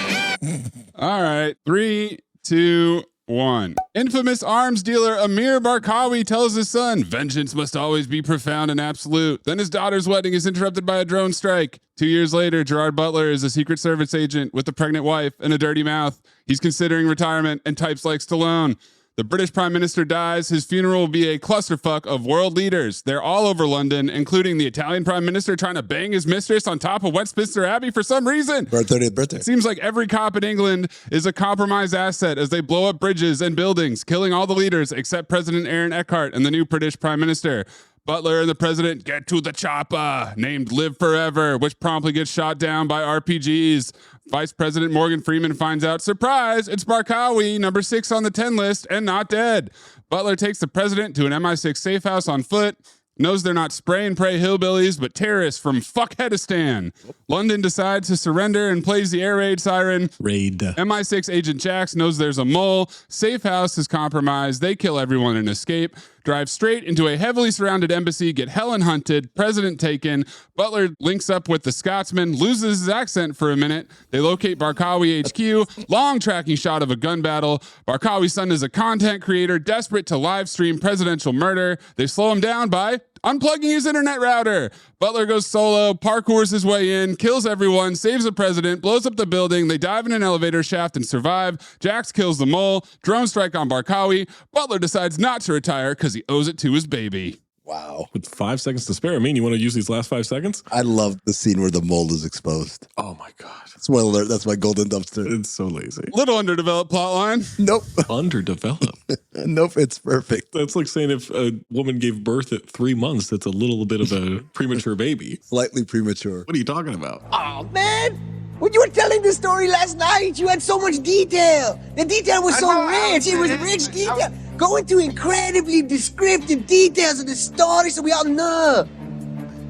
E: All right. 3, 2, 1. Infamous arms dealer Amir Barkawi tells his son, vengeance must always be profound and absolute. Then his daughter's wedding is interrupted by a drone strike. 2 years later, Gerard Butler is a Secret Service agent with a pregnant wife and a dirty mouth. He's considering retirement and types like Stallone. The British Prime Minister dies. His funeral will be a clusterfuck of world leaders. They're all over London, including the Italian Prime Minister trying to bang his mistress on top of Westminster Abbey for some reason.
F: For her 30th birthday.
E: It seems like every cop in England is a compromised asset as they blow up bridges and buildings, killing all the leaders except President Aaron Eckhart and the new British Prime Minister. Butler and the president get to the chopper, named Live Forever, which promptly gets shot down by RPGs. Vice President Morgan Freeman finds out, surprise, it's Barkawi, number 6 on the 10 list, and not dead. Butler takes the president to an MI6 safe house on foot, knows they're not spray and pray hillbillies, but terrorists from Fuckheadistan. London decides to surrender and plays the air raid siren.
D: Raid.
E: MI6 agent Jax knows there's a mole. Safehouse is compromised. They kill everyone and escape. Drive straight into a heavily surrounded embassy, get Helen hunted, president taken. Butler links up with the Scotsman, loses his accent for a minute. They locate Barkawi HQ. Long tracking shot of a gun battle. Barkawi's son is a content creator desperate to live stream presidential murder. They slow him down by unplugging his internet router. Butler goes solo, parkours his way in, kills everyone, saves the president, blows up the building. They dive in an elevator shaft and survive. Jax kills the mole. Drone strike on Barkawi. Butler decides not to retire because he owes it to his baby.
F: Wow.
D: With 5 seconds to spare, I mean, you want to use these last 5 seconds?
F: I love the scene where the mole is exposed.
D: Oh my God.
F: Spoiler alert, that's my golden dumpster.
D: It's so lazy.
E: Little underdeveloped plotline.
F: Nope.
D: Underdeveloped.
F: Nope, it's perfect.
D: That's like saying if a woman gave birth at 3 months, that's a little bit of a premature baby.
F: Slightly premature.
D: What are you talking about?
S: Oh, man. When you were telling the story last night, you had so much detail. The detail was so rich. It was rich detail. Go into incredibly descriptive details of the story so we all know.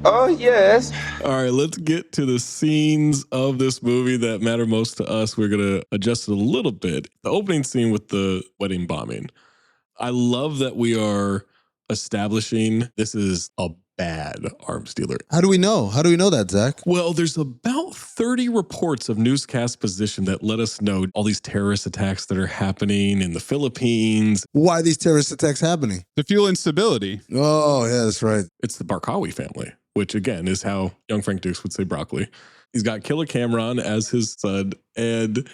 U: Oh, yes.
D: All right, let's get to the scenes of this movie that matter most to us. We're going to adjust it a little bit. The opening scene with the wedding bombing. I love that we are establishing this is a bad arms dealer.
F: How do we know? How do we know that, Zach?
D: Well, there's about 30 reports of newscast position that let us know all these terrorist attacks that are happening in the Philippines.
F: Why are these terrorist attacks happening?
E: To fuel instability.
F: Oh, yeah, that's right.
D: It's the Barkawi family, which again is how young Frank Dukes would say broccoli. He's got Killer Cameron as his son. And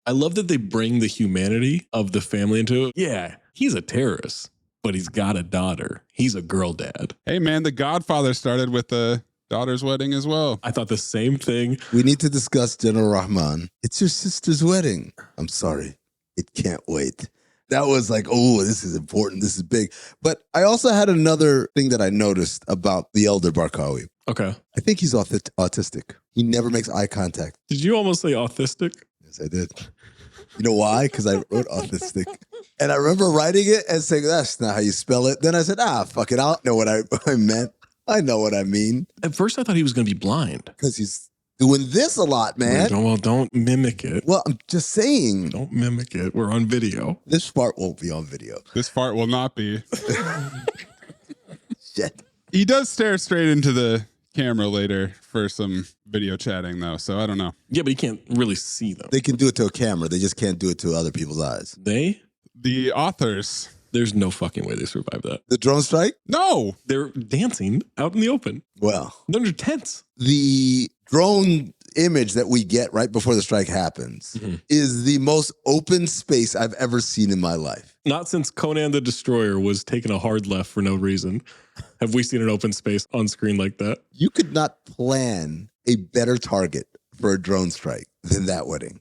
D: I love that they bring the humanity of the family into it. Yeah, he's a terrorist, but he's got a daughter. He's a girl dad.
E: Hey, man, The Godfather started with the daughter's wedding as well.
D: I thought the same thing.
F: We need to discuss General Rahman. It's your sister's wedding. I'm sorry. It can't wait. That was like, oh, this is important. This is big. But I also had another thing that I noticed about the elder Barkawi.
D: Okay.
F: I think he's autistic. He never makes eye contact.
D: Did you almost say autistic?
F: Yes, I did. You know why? Because I wrote autistic. And I remember writing it and saying, that's not how you spell it. Then I said, fuck it. I don't know what I meant. I know what I mean.
D: At first, I thought he was going to be blind.
F: Because he's doing this a lot, man.
D: Don't mimic it.
F: Well, I'm just saying.
D: Don't mimic it. We're on video.
F: This part won't be on video.
E: This part will not be.
F: Shit.
E: He does stare straight into the camera later for some video chatting, though, so I don't know.
D: Yeah, but you can't really see them.
F: They can do it to a camera. They just can't do it to other people's eyes.
D: They?
E: The authors.
D: There's no fucking way they survived that.
F: The drone strike?
E: No.
D: They're dancing out in the open.
F: Well.
D: They're under tents.
F: The drone image that we get right before the strike happens is the most open space I've ever seen in my life.
D: Not since Conan the Destroyer was taking a hard left for no reason have we seen an open space on screen like that.
F: You could not plan a better target for a drone strike than that wedding.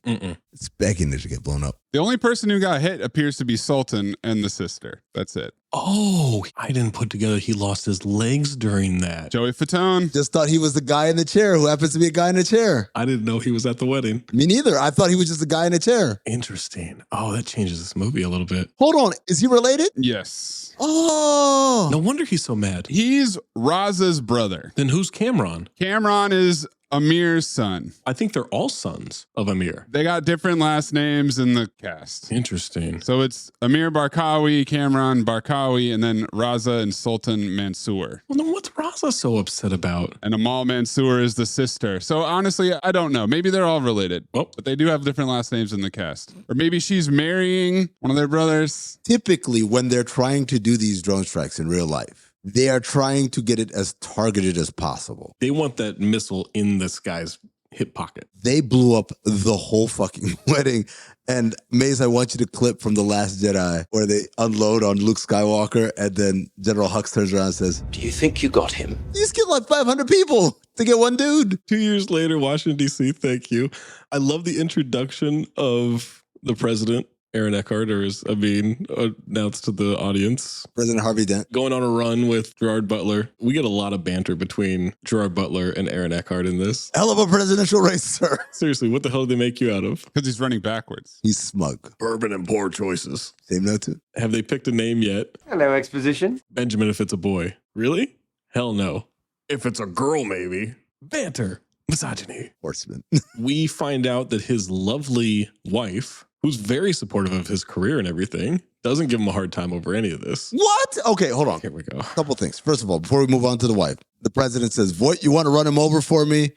F: It's begging to get blown up.
E: The only person who got hit appears to be Sultan and the sister. That's it.
D: Oh, I didn't put together he lost his legs during that.
E: Joey Fatone.
F: Just thought he was the guy in the chair who happens to be a guy in a chair.
D: I didn't know he was at the wedding.
F: Me neither. I thought he was just a guy in a chair.
D: Interesting. Oh, that changes this movie a little bit.
F: Hold on. Is he related?
E: Yes.
F: Oh.
D: No wonder he's so mad.
E: He's Raza's brother.
D: Then who's Cameron?
E: Cameron is Amir's son.
D: I think they're all sons of Amir.
E: They got different last names in the cast.
D: Interesting.
E: So it's Amir Barkawi, Kamran Barkawi, and then Raza and Sultan Mansour.
D: Well, then what's Raza so upset about?
E: And Amal Mansour is the sister. So honestly, I don't know. Maybe they're all related, but they do have different last names in the cast. Or maybe she's marrying one of their brothers.
F: Typically, when they're trying to do these drone strikes in real life, they are trying to get it as targeted as possible.
D: They want that missile in this guy's hip pocket.
F: They blew up the whole fucking wedding. And Maze, I want you to clip from The Last Jedi where they unload on Luke Skywalker and then General Hux turns around and says,
T: Do you think you got him?
F: You just killed like 500 people to get one dude.
D: 2 years later, Washington, D.C., thank you. I love the introduction of the president. Aaron Eckhart, or as Amin announced to the audience.
F: President Harvey Dent.
D: Going on a run with Gerard Butler. We get a lot of banter between Gerard Butler and Aaron Eckhart in this.
F: Hell of a presidential race, sir.
D: Seriously, what the hell did they make you out of?
E: Because he's running backwards.
F: He's smug.
D: Bourbon and poor choices.
F: Same note too.
D: Have they picked a name yet?
S: Hello, exposition.
D: Benjamin if it's a boy. Really? Hell no. If it's a girl, maybe. Banter. Misogyny.
F: Horseman.
D: We find out that his lovely wife, who's very supportive of his career and everything, doesn't give him a hard time over any of this.
F: What? Okay, hold on.
D: Here we go.
F: A couple things. First of all, before we move on to the wife, the president says, Voight, you want to run him over for me?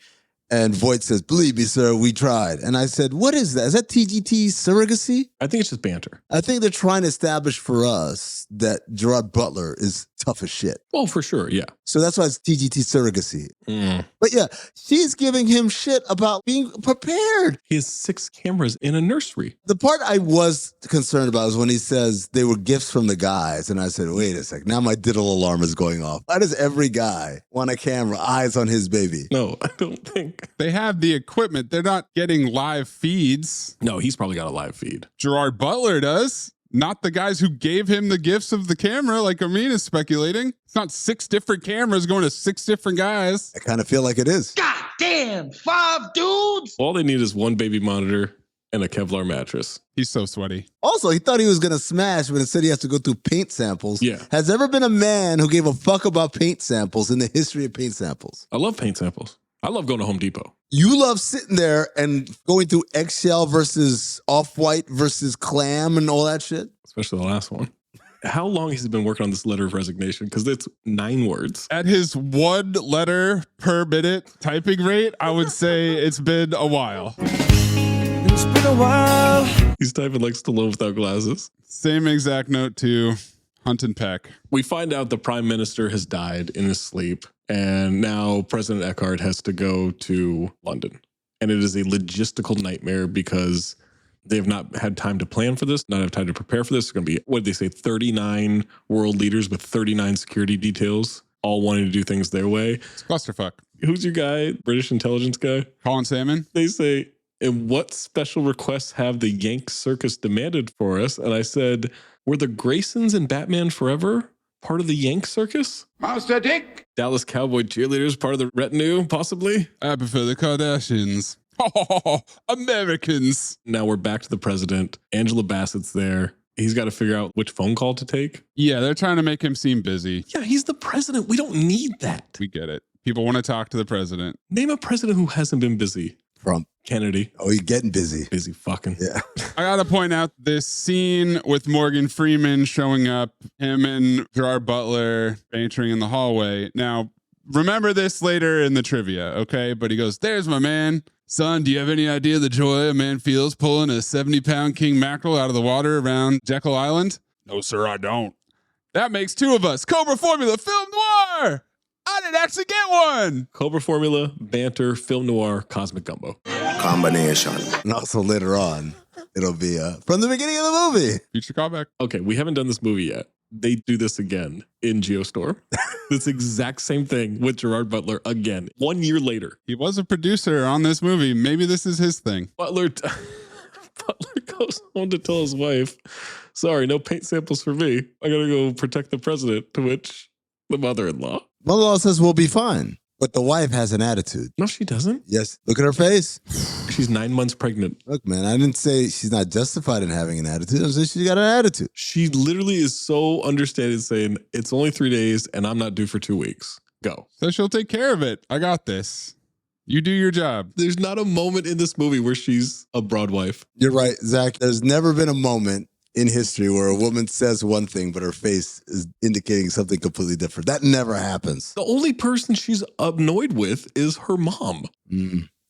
F: And Voight says, believe me, sir, we tried. And I said, what is that? Is that TGT surrogacy?
D: I think it's just banter.
F: I think they're trying to establish for us that Gerard Butler is tough as shit.
D: Well, for sure, yeah.
F: So that's why it's TGT surrogacy. But yeah, she's giving him shit about being prepared.
D: He has 6 cameras in a nursery.
F: The part I was concerned about is when he says they were gifts from the guys. And I said, wait a sec, now my diddle alarm is going off. Why does every guy want a camera, eyes on his baby?
D: No, I don't think.
E: They have the equipment. They're not getting live feeds.
D: No, he's probably got a live feed.
E: Gerard Butler does. Not the guys who gave him the gifts of the camera, like Amin is speculating. It's not 6 different cameras going to 6 different guys.
F: I kind of feel like it is.
S: God damn, 5 dudes?
D: All they need is one baby monitor and a Kevlar mattress.
E: He's so sweaty.
F: Also, he thought he was going to smash, but instead he has to go through paint samples.
D: Yeah.
F: Has there ever been a man who gave a fuck about paint samples in the history of paint samples?
D: I love paint samples. I love going to Home Depot.
F: You love sitting there and going through eggshell versus off-white versus clam and all that shit?
D: Especially the last one. How long has he been working on this letter of resignation? Because it's 9 words.
E: At his 1 letter per minute typing rate, I would say it's been a while.
I: It's been a while.
D: He's typing like Stallone without glasses.
E: Same exact note to Hunt and Peck.
D: We find out the prime minister has died in his sleep, and now President Eckhart has to go to London. And it is a logistical nightmare because they have not had time to plan for this, not have time to prepare for this. It's going to be, what did they say, 39 world leaders with 39 security details, all wanting to do things their way.
E: It's clusterfuck.
D: Who's your guy, British intelligence guy?
E: Colin Salmon.
D: They say, and what special requests have the Yank Circus demanded for us? And I said, were the Graysons in Batman Forever part of the Yank Circus?
P: Master Dick.
D: Dallas Cowboy cheerleaders part of the retinue, possibly?
E: I prefer the Kardashians. Americans.
D: Now we're back to the president. Angela Bassett's there. He's got to figure out which phone call to take.
E: Yeah, they're trying to make him seem busy.
D: Yeah, he's the president. We don't need that.
E: We get it. People want to talk to the president.
D: Name a president who hasn't been busy.
F: Trump.
D: Kennedy.
F: Oh, you're getting busy.
D: Busy fucking.
F: Yeah.
E: I got to point out this scene with Morgan Freeman showing up, him and Gerard Butler bantering in the hallway. Now, remember this later in the trivia, okay? But he goes, there's my man. Son, do you have any idea the joy a man feels pulling a 70-pound king mackerel out of the water around Jekyll Island? No, sir, I don't. That makes 2 of us. Cobra Formula Film Noir. I didn't actually get one.
D: Cobra Formula, banter, film noir, cosmic gumbo.
F: Combination. And also later on, it'll be from the beginning of the movie.
E: Future callback.
D: Okay, we haven't done this movie yet. They do this again in Geostorm. This exact same thing with Gerard Butler again, 1 year later.
E: He was a producer on this movie. Maybe this is his thing.
D: Butler goes home to tell his wife, sorry, no paint samples for me. I gotta go protect the president, to which the mother-in-law.
F: Mother-in-law says we'll be fine. But the wife has an attitude.
D: No, she doesn't.
F: Yes. Look at her face.
D: She's 9 months pregnant.
F: Look, man, I didn't say she's not justified in having an attitude. I said she got an attitude.
D: She literally is so understanding, saying, it's only 3 days and I'm not due for 2 weeks. Go.
E: So she'll take care of it. I got this. You do your job.
D: There's not a moment in this movie where she's a broad wife.
F: You're right, Zach. There's never been a moment in history where a woman says one thing, but her face is indicating something completely different. That never happens.
D: The only person she's annoyed with is her mom.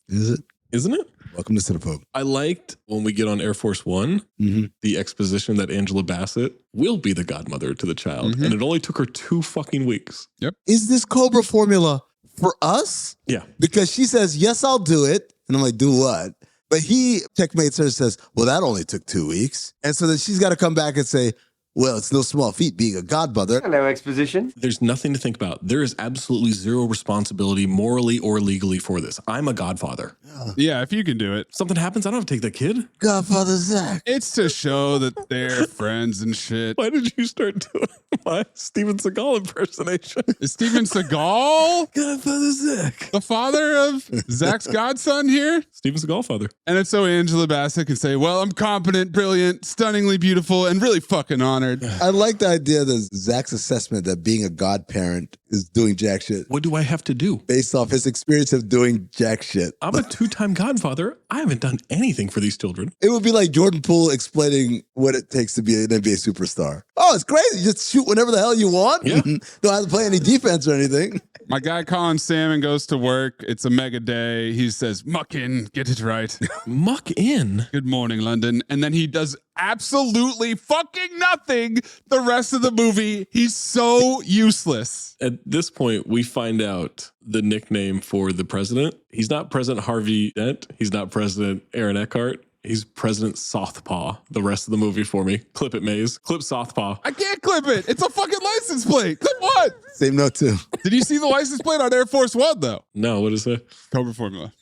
F: Is it?
D: Isn't it?
F: Welcome to Cinephobe.
D: I liked when we get on Air Force One, the exposition that Angela Bassett will be the godmother to the child. And it only took her 2 fucking weeks.
E: Yep.
F: Is this Cobra formula for us?
D: Yeah.
F: Because she says, yes, I'll do it. And I'm like, do what? But he checkmates her and says, well, that only took 2 weeks. And so then she's got to come back and say, well, it's no small feat being a godmother.
M: Hello, exposition.
D: There's nothing to think about. There is absolutely zero responsibility morally or legally for this. I'm a godfather.
E: Yeah, if you can do it.
D: Something happens, I don't have to take the kid.
F: Godfather Zach.
E: It's to show that they're friends and shit.
D: Why did you start doing my Steven Seagal impersonation?
E: Is Steven Seagal
F: Godfather Zach
E: the father of Zach's godson here?
D: Steven Seagal father.
E: And it's so Angela Bassett can say, well, I'm competent, brilliant, stunningly beautiful, and really fucking honored.
F: I like the idea that Zach's assessment that being a godparent is doing jack shit.
D: What do I have to do?
F: Based off his experience of doing jack shit.
D: I'm a 2-time godfather. I haven't done anything for these children.
F: It would be like Jordan Poole explaining what it takes to be an NBA superstar. Oh, it's crazy. You just shoot whenever the hell you want.
D: Yeah.
F: Don't have to play any defense or anything.
E: My guy Colin Salmon goes to work. It's a mega day. He says, muck in, get it right.
D: Muck in?
E: Good morning, London. And then he does absolutely fucking nothing the rest of the movie. He's so useless.
D: At this point, we find out the nickname for the president. He's not President Harvey Dent. He's not President Aaron Eckhart. He's President Southpaw the rest of the movie for me. Clip it, Maze. Clip Southpaw.
E: I can't clip it. It's a fucking license plate. Clip what?
F: Same note too.
E: Did you see the license plate on Air Force One, though?
D: No, what is it?
E: Cobra formula.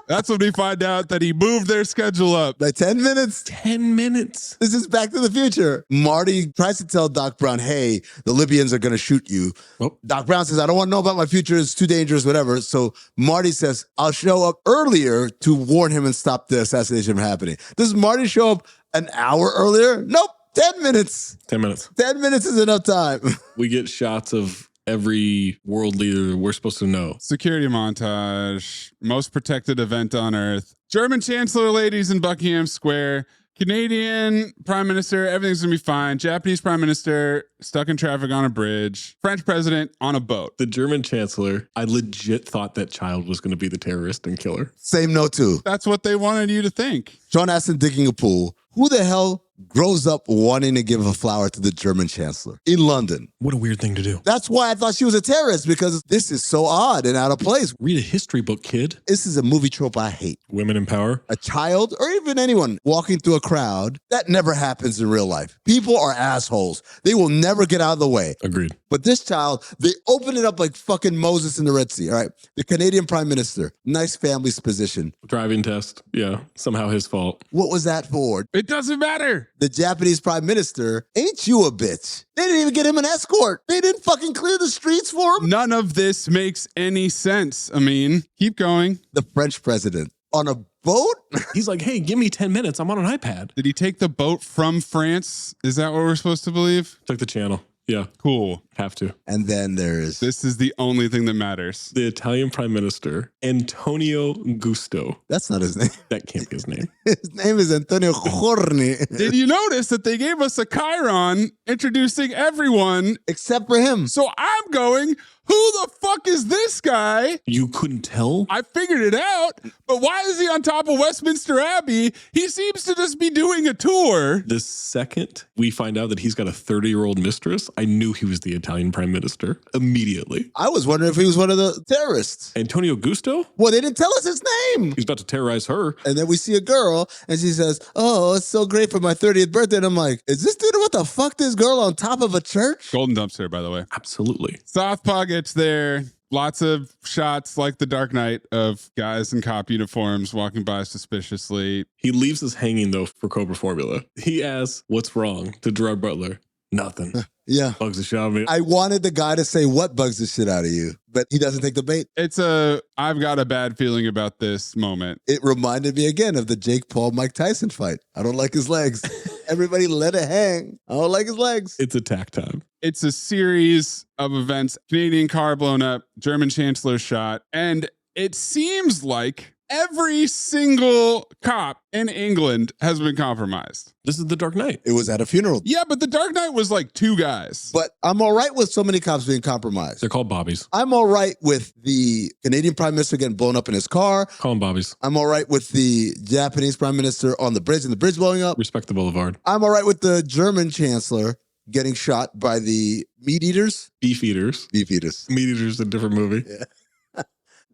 E: That's when we find out that he moved their schedule up.
F: By 10 minutes.
D: 10 minutes.
F: This is Back to the Future. Marty tries to tell Doc Brown, hey, the Libyans are going to shoot you.
D: Oh.
F: Doc Brown says, I don't want to know about my future. It's too dangerous, whatever. So Marty says, I'll show up earlier to warn him and stop the assassination from happening. Does Marty show up an hour earlier? Nope. 10 minutes.
D: 10 minutes.
F: 10 minutes is enough time.
D: We get shots of every world leader we're supposed to know.
E: Security montage, most protected event on earth. German Chancellor ladies in Buckingham Square. Canadian Prime Minister, everything's gonna be fine. Japanese Prime Minister stuck in traffic on a bridge. French President on a boat.
D: The German Chancellor, I legit thought that child was gonna be the terrorist and killer.
F: Same note too.
E: That's what they wanted you to think.
F: Sean Astin digging a pool. Who the hell grows up wanting to give a flower to the German Chancellor in London?
D: What a weird thing to do.
F: That's why I thought she was a terrorist, because this is so odd and out of place.
D: Read a history book, kid.
F: This is a movie trope I hate.
D: Women in power.
F: A child or even anyone walking through a crowd, that never happens in real life. People are assholes. They will never get out of the way.
D: Agreed.
F: But this child, they open it up like fucking Moses in the Red Sea. All right. The Canadian Prime Minister, nice family's position.
D: Driving test. Yeah. Somehow his fault.
F: What was that for?
E: It doesn't matter.
F: The Japanese Prime Minister, ain't you a bitch? They didn't even get him an escort. They didn't fucking clear the streets for him.
E: None of this makes any sense. I mean, keep going.
F: The French president on a boat?
D: He's like, hey, give me 10 minutes. I'm on an iPad.
E: Did he take the boat from France? Is that what we're supposed to believe?
D: Took the channel. Yeah.
E: Cool.
D: Have to.
F: And then there's...
E: This is the only thing that matters.
D: The Italian Prime Minister, Antonio Gusto.
F: That's not his name.
D: That can't be his name.
F: His name is Antonio Horny.
E: Did you notice that they gave us a chyron introducing everyone
F: except for him?
E: So I'm going, who the fuck is this guy?
D: You couldn't tell?
E: I figured it out, but why is he on top of Westminster Abbey? He seems to just be doing a tour.
D: The second we find out that he's got a 30-year-old mistress, I knew he was the Italian Prime Minister immediately.
F: I was wondering if he was one of the terrorists.
D: Antonio Gusto?
F: Well, they didn't tell us his name.
D: He's about to terrorize her.
F: And then we see a girl, and she says, oh, it's so great for my 30th birthday. And I'm like, is this dude about to fuck this girl on top of a church?
E: Golden dumpster, by the way.
D: Absolutely.
E: Southpaw gets there. Lots of shots like the Dark Knight of guys in cop uniforms walking by suspiciously.
D: He leaves us hanging, though, for Cobra Formula. He asks, what's wrong, to Gerard Butler. Nothing.
F: Yeah.
D: Bugs the shit out of me.
F: I wanted the guy to say what bugs the shit out of you, but he doesn't take the bait.
E: It's a, I've got a bad feeling about this moment.
F: It reminded me again of the Jake Paul Mike Tyson fight. I don't like his legs. Everybody let it hang. I don't like his legs.
D: It's attack time.
E: It's a series of events. Canadian car blown up, German chancellor shot, and it seems like every single cop in England has been compromised.
D: This is The Dark Knight.
F: It was at a funeral.
E: Yeah, but The Dark Knight was like 2 guys.
F: But I'm all right with so many cops being compromised.
D: They're called bobbies.
F: I'm all right with the Canadian prime minister getting blown up in his car.
D: Call them bobbies.
F: I'm all right with the Japanese prime minister on the bridge and the bridge blowing up.
D: Respect the boulevard.
F: I'm all right with the German chancellor getting shot by the meat eaters.
D: Beef eaters.
F: Beef eaters.
D: Meat eaters is a different movie.
F: Yeah.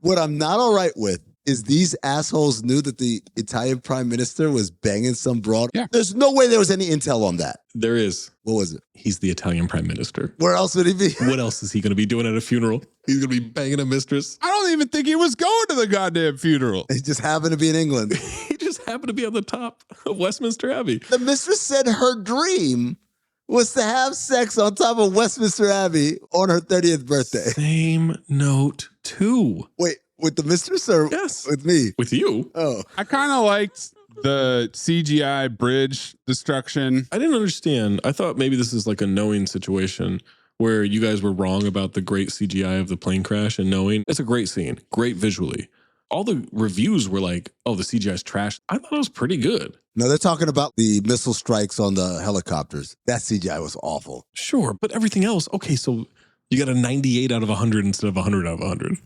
F: What I'm not all right with is these assholes knew that the Italian prime minister was banging some broad.
E: Yeah.
F: There's no way there was any intel on that.
D: There is.
F: What was it?
D: He's the Italian prime minister.
F: Where else would he be?
D: What else is he going to be doing at a funeral? He's going to be banging a mistress.
E: I don't even think he was going to the goddamn funeral.
F: He just happened to be in England.
D: He just happened to be on the top of Westminster Abbey.
F: The mistress said her dream was to have sex on top of Westminster Abbey on her 30th birthday.
D: Same note, too.
F: Wait, with the mistress or
D: yes.
F: with me?
D: With you.
F: Oh.
E: I kind of liked the CGI bridge destruction.
D: I didn't understand. I thought maybe this is like a knowing situation where you guys were wrong about the great CGI of the plane crash and knowing. It's a great scene, great visually. All the reviews were like, oh, the CGI is trash. I thought it was pretty good.
F: No, they're talking about the missile strikes on the helicopters. That CGI was awful.
D: Sure, but everything else, okay, so you got a 98 out of 100 instead of 100 out of 100.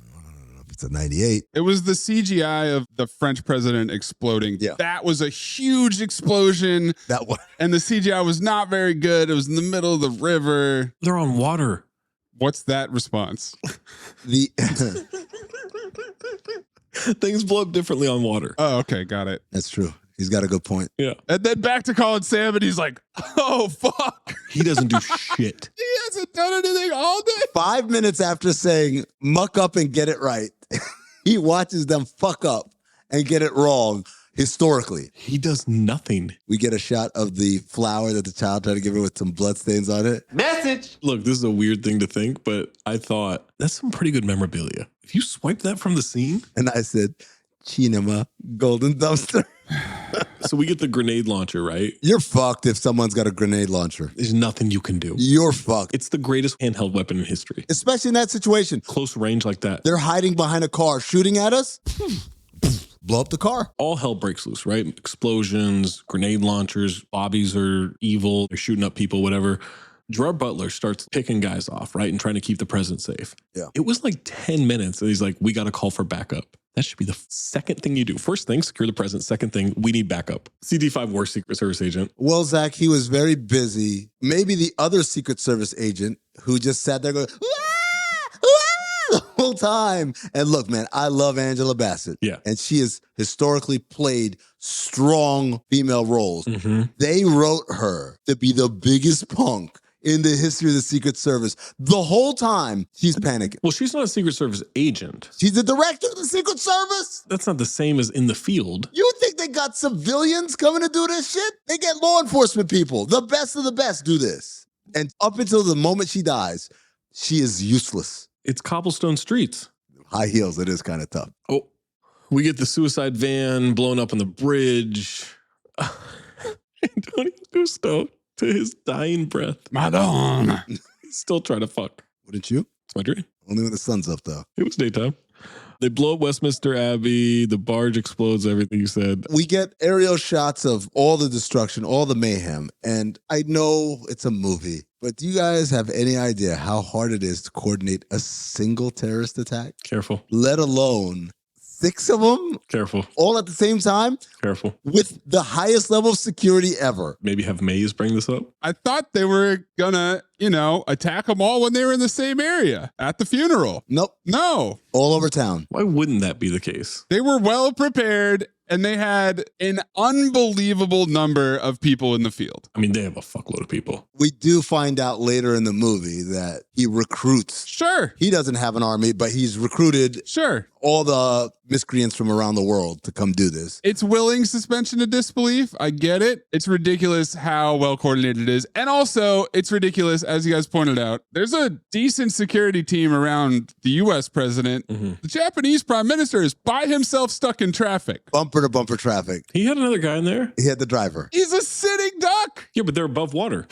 F: It's a 98.
E: It was the CGI of the French president exploding.
F: Yeah.
E: That was a huge explosion.
F: That one.
E: And the CGI was not very good. It was in the middle of the river.
D: They're on water.
E: What's that response?
D: Things blow up differently on water.
E: Oh, okay. Got it.
F: That's true. He's got a good point.
D: Yeah.
E: And then back to calling Sam, and he's like, oh, fuck.
D: He doesn't do shit.
E: He hasn't done anything all day.
F: 5 minutes after saying, muck up and get it right, he watches them fuck up and get it wrong historically.
D: He does nothing.
F: We get a shot of the flower that the child tried to give her with some bloodstains on it.
S: Message.
D: Look, this is a weird thing to think, but I thought that's some pretty good memorabilia. If you swipe that from the scene.
F: And I said, Cinema, golden dumpster.
D: So we get the grenade launcher, right?
F: You're fucked if someone's got a grenade launcher.
D: There's nothing you can do.
F: You're fucked.
D: It's the greatest handheld weapon in history.
F: Especially in that situation.
D: Close range like that.
F: They're hiding behind a car, shooting at us. Blow up the car.
D: All hell breaks loose, right? Explosions, grenade launchers, bobbies are evil. They're shooting up people, whatever. Gerard Butler starts picking guys off, right? And trying to keep the president safe.
F: Yeah.
D: It was like 10 minutes. And he's like, we got to call for backup. That should be the second thing you do. First thing, secure the president. Second thing, we need backup. CD5 worst Secret Service agent.
F: Well, Zach, he was very busy. Maybe the other Secret Service agent who just sat there going, the whole time. And look, man, I love Angela Bassett.
D: Yeah.
F: And she has historically played strong female roles.
D: Mm-hmm.
F: They wrote her to be the biggest punk in the history of the Secret Service. The whole time, she's panicking.
D: Well, she's not a Secret Service agent.
F: She's the director of the Secret Service.
D: That's not the same as in the field.
F: You think they got civilians coming to do this shit? They get law enforcement people. The best of the best do this. And up until the moment she dies, she is useless.
D: It's cobblestone streets.
F: High heels, it is kind of tough.
D: Oh, we get the suicide van blown up on the bridge. Antonio Gusto to his dying breath.
E: Madonna.
D: He's still trying to fuck.
F: Wouldn't you?
D: It's my dream.
F: Only when the sun's up, though.
D: It was daytime. They blow up Westminster Abbey. The barge explodes, everything you said.
F: We get aerial shots of all the destruction, all the mayhem. And I know it's a movie, but do you guys have any idea how hard it is to coordinate a single terrorist attack?
D: Careful.
F: Let alone 6 of them?
D: Careful.
F: All at the same time?
D: Careful.
F: With the highest level of security ever.
D: Maybe have Mayes bring this up?
E: I thought they were gonna, attack them all when they were in the same area at the funeral.
F: Nope.
E: No.
F: All over town.
D: Why wouldn't that be the case?
E: They were well prepared, and they had an unbelievable number of people in the field.
D: I mean, they have a fuckload of people.
F: We do find out later in the movie that he recruits.
E: Sure.
F: He doesn't have an army, but he's recruited all the miscreants from around the world to come do this.
E: It's willing suspension of disbelief. I get it. It's ridiculous how well coordinated it is. And also, it's ridiculous, as you guys pointed out, there's a decent security team around the U.S. president. Mm-hmm. The Japanese prime minister is by himself stuck in traffic.
F: Bumper to bumper traffic.
D: He had another guy in there.
F: He had the driver.
E: He's a sitting duck.
D: Yeah, but they're above water.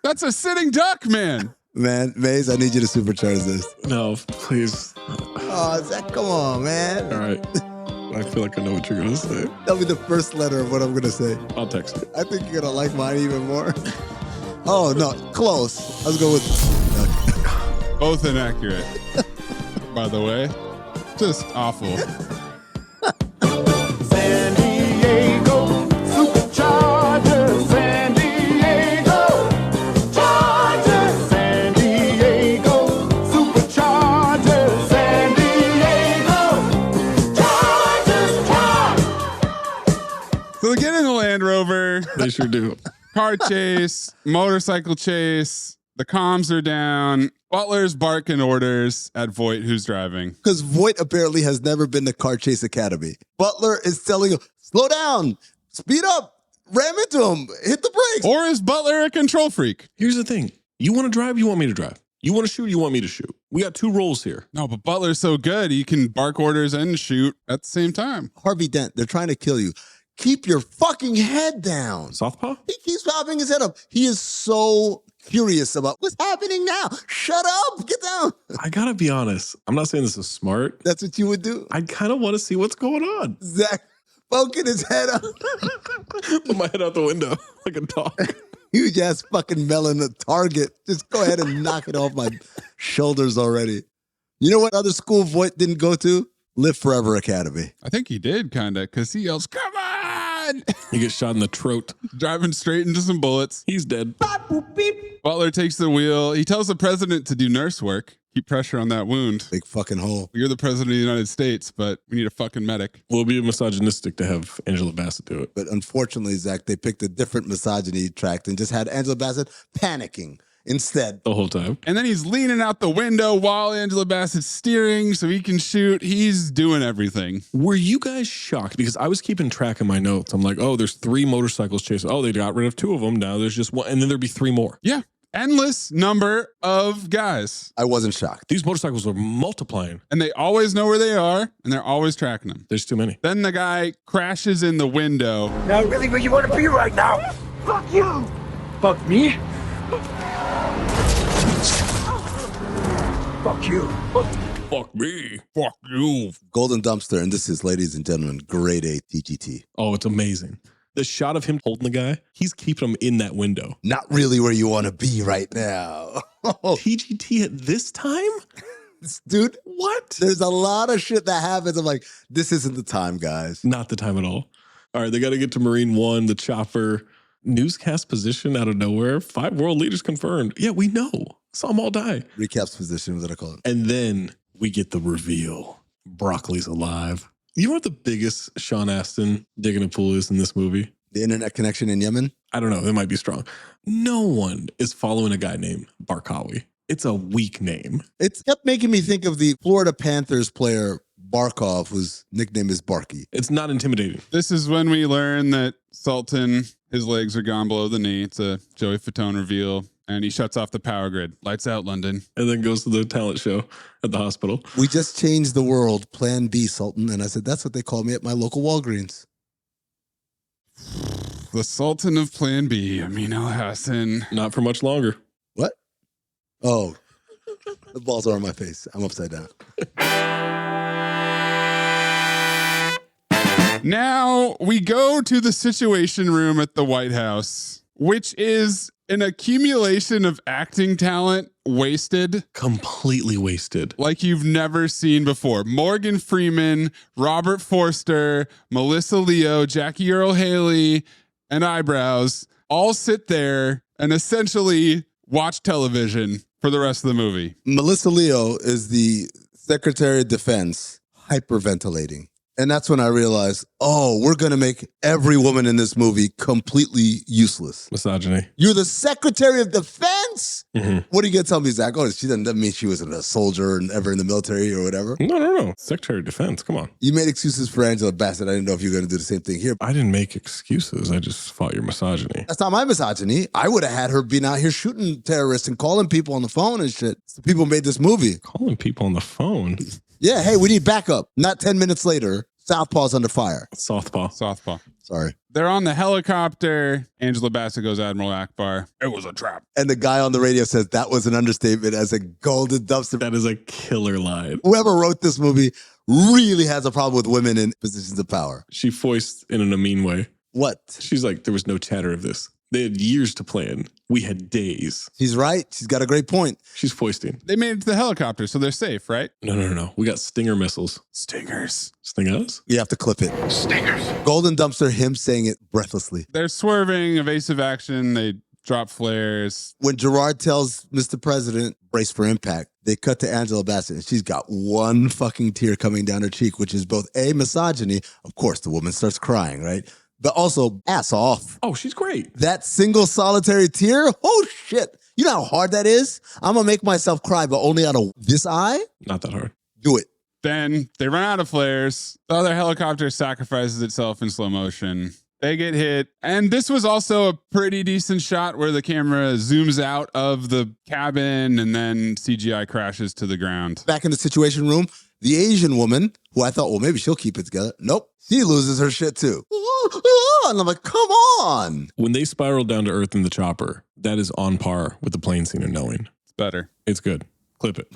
E: That's a sitting duck, man.
F: Man, Maze, I need you to supercharge this.
D: No, please.
F: Oh, Zach, come on, man.
D: All right. I feel like I know what you're going to say.
F: Tell me the first letter of what I'm going to say.
D: I'll text you.
F: I think you're going to like mine even more. Oh, no, close. Let's go with...
E: Both inaccurate, by the way. Just awful.
I: San Diego Superchargers, San Diego Chargers, San Diego Superchargers, San Diego Chargers.
E: So they get in the Land Rover.
D: They sure do.
E: Car chase, motorcycle chase. The comms are down. Butler's barking orders at Voight, who's driving.
F: Because Voight apparently has never been to Car Chase Academy. Butler is telling him, slow down, speed up, ram into him, hit the brakes.
E: Or is Butler a control freak?
D: Here's the thing. You want to drive, you want me to drive. You want to shoot, you want me to shoot. We got two roles here.
E: No, but Butler's so good, he can bark orders and shoot at the same time.
F: Harvey Dent, they're trying to kill you. Keep your fucking head down.
D: Southpaw?
F: He keeps popping his head up. He is so curious about what's happening now. Shut up. Get down.
D: I gotta be honest. I'm not saying this is smart.
F: That's what you would do?
D: I kind of want to see what's going on.
F: Zach poking his head up.
D: Put my head out the window like a dog.
F: Huge ass fucking melon at Target. Just go ahead and knock it off my shoulders already. You know what other school Voight didn't go to? Live Forever Academy.
E: I think he did, kind of, because he yells, come on!
D: He gets shot in the throat.
E: Driving straight into some bullets.
D: He's dead.
E: Butler takes the wheel. He tells the president to do nurse work. Keep pressure on that wound.
F: Big fucking hole.
E: You're the president of the United States, but we need a fucking medic.
D: Will be misogynistic to have Angela Bassett do it.
F: But unfortunately, Zach, they picked a different misogyny track and just had Angela Bassett panicking instead.
D: The whole time.
E: And then he's leaning out the window while Angela Bassett's steering so he can shoot. He's doing everything.
D: Were you guys shocked? Because I was keeping track of my notes. I'm like, oh, there's 3 motorcycles chasing. Oh, they got rid of 2 of them. Now there's just 1. And then there'd be 3 more.
E: Yeah. Endless number of guys.
F: I wasn't shocked.
D: These motorcycles are multiplying.
E: And they always know where they are, and they're always tracking them.
D: There's too many.
E: Then the guy crashes in the window.
I: Now, really, where you want to be right now? Fuck you. Fuck me. Fuck you.
D: Fuck me.
E: Fuck you.
F: Golden Dumpster, and this is, ladies and gentlemen, grade A TGT.
D: Oh, it's amazing. The shot of him holding the guy, he's keeping him in that window.
F: Not really where you want to be right now.
D: TGT at this time?
F: Dude,
D: what?
F: There's a lot of shit that happens. I'm like, this isn't the time, guys.
D: Not the time at all. All right, they got to get to Marine 1, the chopper. Newscast position out of nowhere. 5 world leaders confirmed. Yeah, we know. Saw them all die.
F: Recaps position, what I call it.
D: And then we get the reveal. Broccoli's alive. You know what the biggest Sean Astin digging a pool is in this movie?
F: The internet connection in Yemen?
D: I don't know. It might be strong. No one is following a guy named Barkawi. It's a weak name.
F: It kept making me think of the Florida Panthers player Barkov, whose nickname is Barky.
D: It's not intimidating.
E: This is when we learn that Sultan, his legs are gone below the knee. It's a Joey Fatone reveal. And he shuts off the power grid. Lights out, London.
D: And then goes to the talent show at the hospital.
F: We just changed the world. Plan B, Sultan. And I said, that's what they call me at my local Walgreens.
E: The Sultan of Plan B, Amin Hassan.
D: Not for much longer.
F: What? Oh, the balls are on my face. I'm upside down.
E: Now we go to the Situation Room at the White House, which is an accumulation of acting talent wasted.
D: Completely wasted.
E: Like you've never seen before. Morgan Freeman, Robert Forster, Melissa Leo, Jackie Earle Haley, and Eyebrows all sit there and essentially watch television for the rest of the movie.
F: Melissa Leo is the Secretary of Defense hyperventilating. And that's when I realized, oh, we're going to make every woman in this movie completely useless.
D: Misogyny.
F: You're the Secretary of Defense?
D: Mm-hmm.
F: What are you going to tell me, Zach? Oh, she doesn't mean she wasn't a soldier and ever in the military or whatever.
D: No. Secretary of Defense. Come on.
F: You made excuses for Angela Bassett. I didn't know if you were going to do the same thing here.
D: I didn't make excuses. I just fought your misogyny.
F: That's not my misogyny. I would have had her being out here shooting terrorists and calling people on the phone and shit. The people made this movie.
D: Calling people on the phone?
F: Yeah, hey, we need backup. Not 10 minutes later, Southpaw's under fire.
D: Southpaw.
F: Sorry.
E: They're on the helicopter. Angela Bassett goes Admiral Akbar. It was a trap.
F: And the guy on the radio says that was an understatement as a golden dumpster.
D: That is a killer line.
F: Whoever wrote this movie really has a problem with women in positions of power.
D: She foists in a mean way.
F: What?
D: She's like, there was no chatter of this. They had years to plan. We had days.
F: She's right. She's got a great point.
D: She's foisting.
E: They made it to the helicopter, so they're safe, right?
D: No. We got Stinger missiles.
E: Stingers.
D: Stingers?
F: You have to clip it.
E: Stingers.
F: Golden dumpster, him saying it breathlessly.
E: They're swerving, evasive action. They drop flares.
F: When Gerard tells Mr. President, brace for impact, they cut to Angela Bassett, and she's got one fucking tear coming down her cheek, which is both A, misogyny. Of course, the woman starts crying, right? But also, ass off.
D: Oh, she's great.
F: That single solitary tear? Oh, shit. You know how hard that is? I'm going to make myself cry, but only out of this eye?
D: Not that hard.
F: Do it.
E: Then they run out of flares. The other helicopter sacrifices itself in slow motion. They get hit. And this was also a pretty decent shot where the camera zooms out of the cabin and then CGI crashes to the ground.
F: Back in the Situation Room, the Asian woman, who I thought, well, maybe she'll keep it together. Nope. She loses her shit too. And I'm like, come on.
D: When they spiral down to earth in the chopper, that is on par with the plane scene in Knowing.
E: It's better.
D: It's good. Clip it.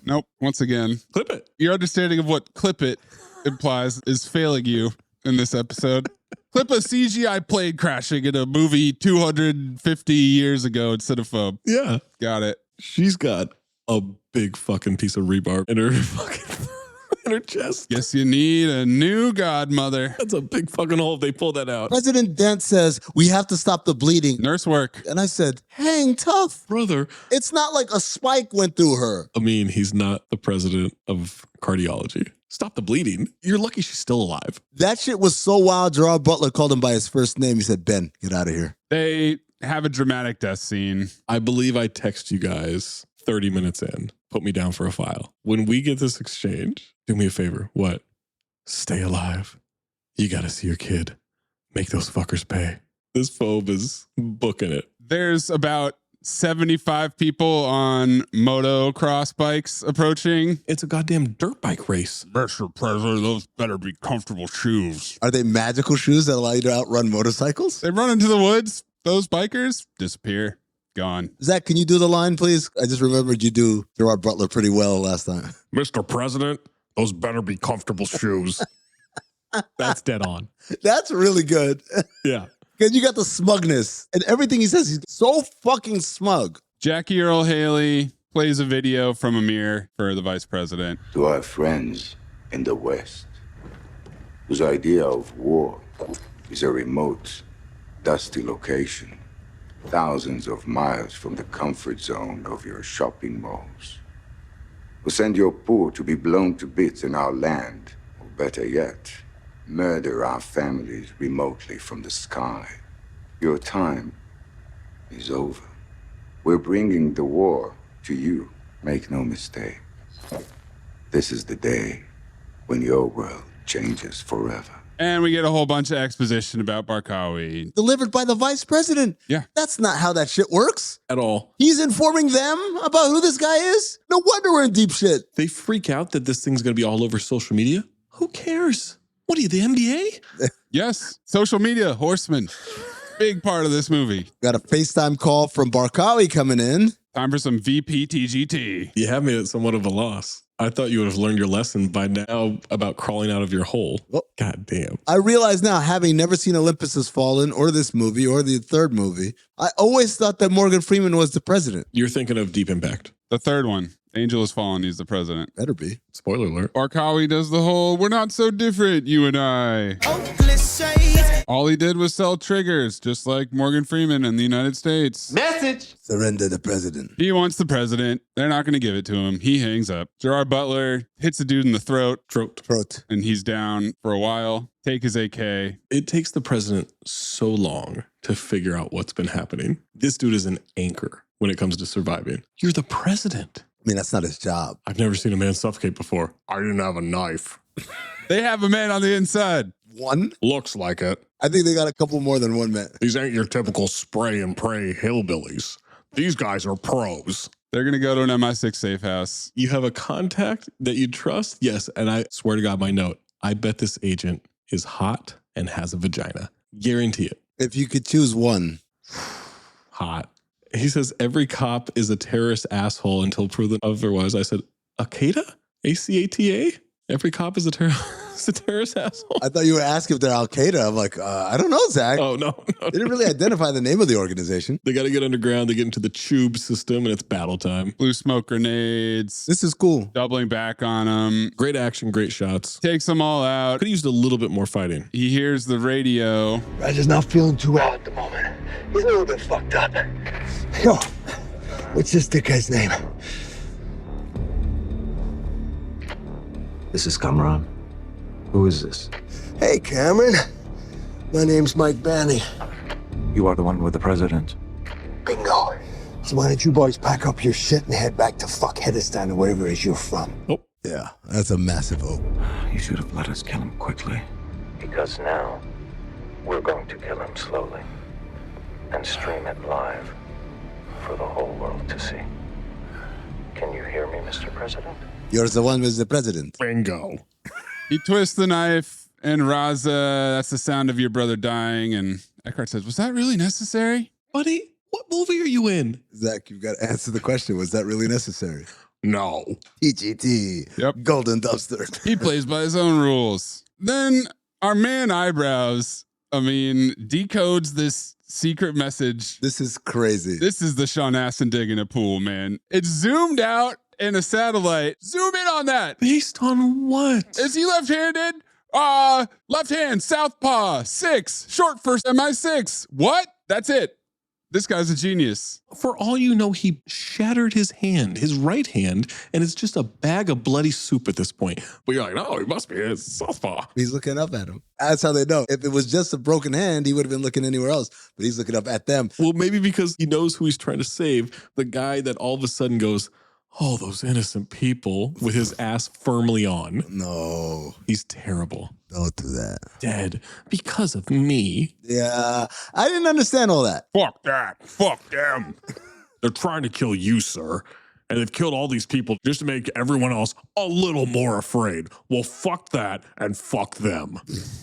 E: Nope. Once again.
D: Clip it.
E: Your understanding of what clip it implies is failing you in this episode. Clip a CGI plane crashing in a movie 250 years ago in Cinephobe.
D: Yeah.
E: Got it.
D: She's got a big fucking piece of rebar in her fucking in her chest.
E: Guess you need a new godmother.
D: That's a big fucking hole if they pull that out.
F: President Dent says, we have to stop the bleeding.
E: Nurse work.
F: And I said, hang tough.
D: Brother.
F: It's not like a spike went through her.
D: I mean, he's not the president of cardiology. Stop the bleeding. You're lucky she's still alive.
F: That shit was so wild. Gerard Butler called him by his first name. He said, Ben, get out of here.
E: They have a dramatic death scene.
D: I believe I text you guys 30 minutes in. Put me down for a file. When we get this exchange, do me a favor. What? Stay alive. You got to see your kid. Make those fuckers pay. This phobe is booking it.
E: There's about 75 people on motocross bikes approaching.
D: It's a goddamn dirt bike race.
E: Mr. President, those better be comfortable shoes.
F: Are they magical shoes that allow you to outrun motorcycles?
E: They run into the woods. Those bikers disappear. Gone.
F: Zach, can you do the line, please? I just remembered you do Gerard Butler pretty well last time.
H: Mr. President, those better be comfortable shoes.
D: That's dead on.
F: That's really good.
D: Yeah.
F: Because you got the smugness and everything he says. He's so fucking smug.
E: Jackie Earle Haley plays a video from a mirror for the vice president.
A: To our friends in the West, whose idea of war is a remote, dusty location, thousands of miles from the comfort zone of your shopping malls. Who send your poor to be blown to bits in our land, or better yet, murder our families remotely from the sky. Your time is over. We're bringing the war to you. Make no mistake. This is the day when your world changes forever.
E: And we get a whole bunch of exposition about Barkawi.
F: Delivered by the vice president.
E: Yeah.
F: That's not how that shit works.
D: At all.
F: He's informing them about who this guy is? No wonder we're in deep shit.
D: They freak out that this thing's going to be all over social media. Who cares? What are you, the NBA?
E: Yes. Social media, horsemen. Big part of this movie.
F: Got a FaceTime call from Barkawi coming in.
E: Time for some VPTGT.
D: You have me at somewhat of a loss. I thought you would have learned your lesson by now about crawling out of your hole.
F: Oh.
D: God damn.
F: I realize now, having never seen Olympus Has Fallen or this movie or the third movie, I always thought that Morgan Freeman was the president.
D: You're thinking of Deep Impact.
E: The third one. Angel Has Fallen. He's the president.
F: Better be.
D: Spoiler alert.
E: Barkawi does the whole, we're not so different, you and I. All he did was sell triggers, just like Morgan Freeman in the United States.
F: Message! Surrender the president.
E: He wants the president. They're not going to give it to him. He hangs up. Gerard Butler hits the dude in the throat. And he's down for a while. Take his AK.
D: It takes the president so long to figure out what's been happening. This dude is an anchor when it comes to surviving. You're the president.
F: I mean, that's not his job.
D: I've never seen a man suffocate before.
H: I didn't have a knife.
E: They have a man on the inside.
F: One?
H: Looks like it.
F: I think they got a couple more than one man.
H: These ain't your typical spray and pray hillbillies. These guys are pros.
E: They're going to go to an MI6 safe house.
D: You have a contact that you trust? Yes. And I swear to God, my note, I bet this agent is hot and has a vagina. Guarantee it.
F: If you could choose one.
D: Hot. He says every cop is a terrorist asshole until proven otherwise. I said, Al-Qaeda? A-C-A-T-A? Every cop is a terrorist asshole.
F: I thought you were asking if they're Al-Qaeda. I'm like, I don't know, Zach.
D: Oh, no.
F: They didn't really identify the name of the organization.
D: They got to get underground. They get into the tube system, and it's battle time.
E: Blue smoke grenades.
F: This is cool.
E: Doubling back on them.
D: Great action, great shots.
E: Takes them all out.
D: Could have used a little bit more fighting.
E: He hears the radio.
K: Roger's not feeling too well at the moment. He's a little bit fucked up. Yo, what's this dickhead's name?
B: This is Kamran. Who is this?
K: Hey, Cameron. My name's Mike Banny.
B: You are the one with the president.
K: Bingo. So why don't you boys pack up your shit and head back to Fuckheadistan or wherever it is you're from?
D: Oh.
F: Yeah, that's a massive hope.
B: You should have let us kill him quickly. Because now, we're going to kill him slowly. And stream it live for the whole world to see. Can you hear me, Mr. President?
F: You're the one with the president.
D: Bingo.
E: He twists the knife, and Raza, that's the sound of your brother dying. And Eckhart says, was that really necessary?
D: Buddy, what movie are you in?
F: Zach, you've got to answer the question. Was that really necessary?
D: No.
F: TGT.
E: Yep.
F: Golden dumpster.
E: He plays by his own rules. Then our man Eyebrows, decodes this secret message.
F: This is crazy.
E: This is the Sean Astin digging a pool, man. It's zoomed out in a satellite. Zoom in on that.
D: Based on what?
E: Is he left-handed? Left hand, southpaw, 6, short for MI6. What? That's it. This guy's a genius.
D: For all you know, he shattered his hand, his right hand, and it's just a bag of bloody soup at this point. But you're like, no, he must be a southpaw.
F: He's looking up at him. That's how they know. If it was just a broken hand, he would have been looking anywhere else. But he's looking up at them.
D: Well, maybe because he knows who he's trying to save. The guy that all of a sudden goes, oh, those innocent people, with his ass firmly on.
F: No.
D: He's terrible.
F: Don't do that.
D: Dead because of me.
F: Yeah, I didn't understand all that.
D: Fuck that. Fuck them. They're trying to kill you, sir. And they've killed all these people just to make everyone else a little more afraid. Well, fuck that and fuck them.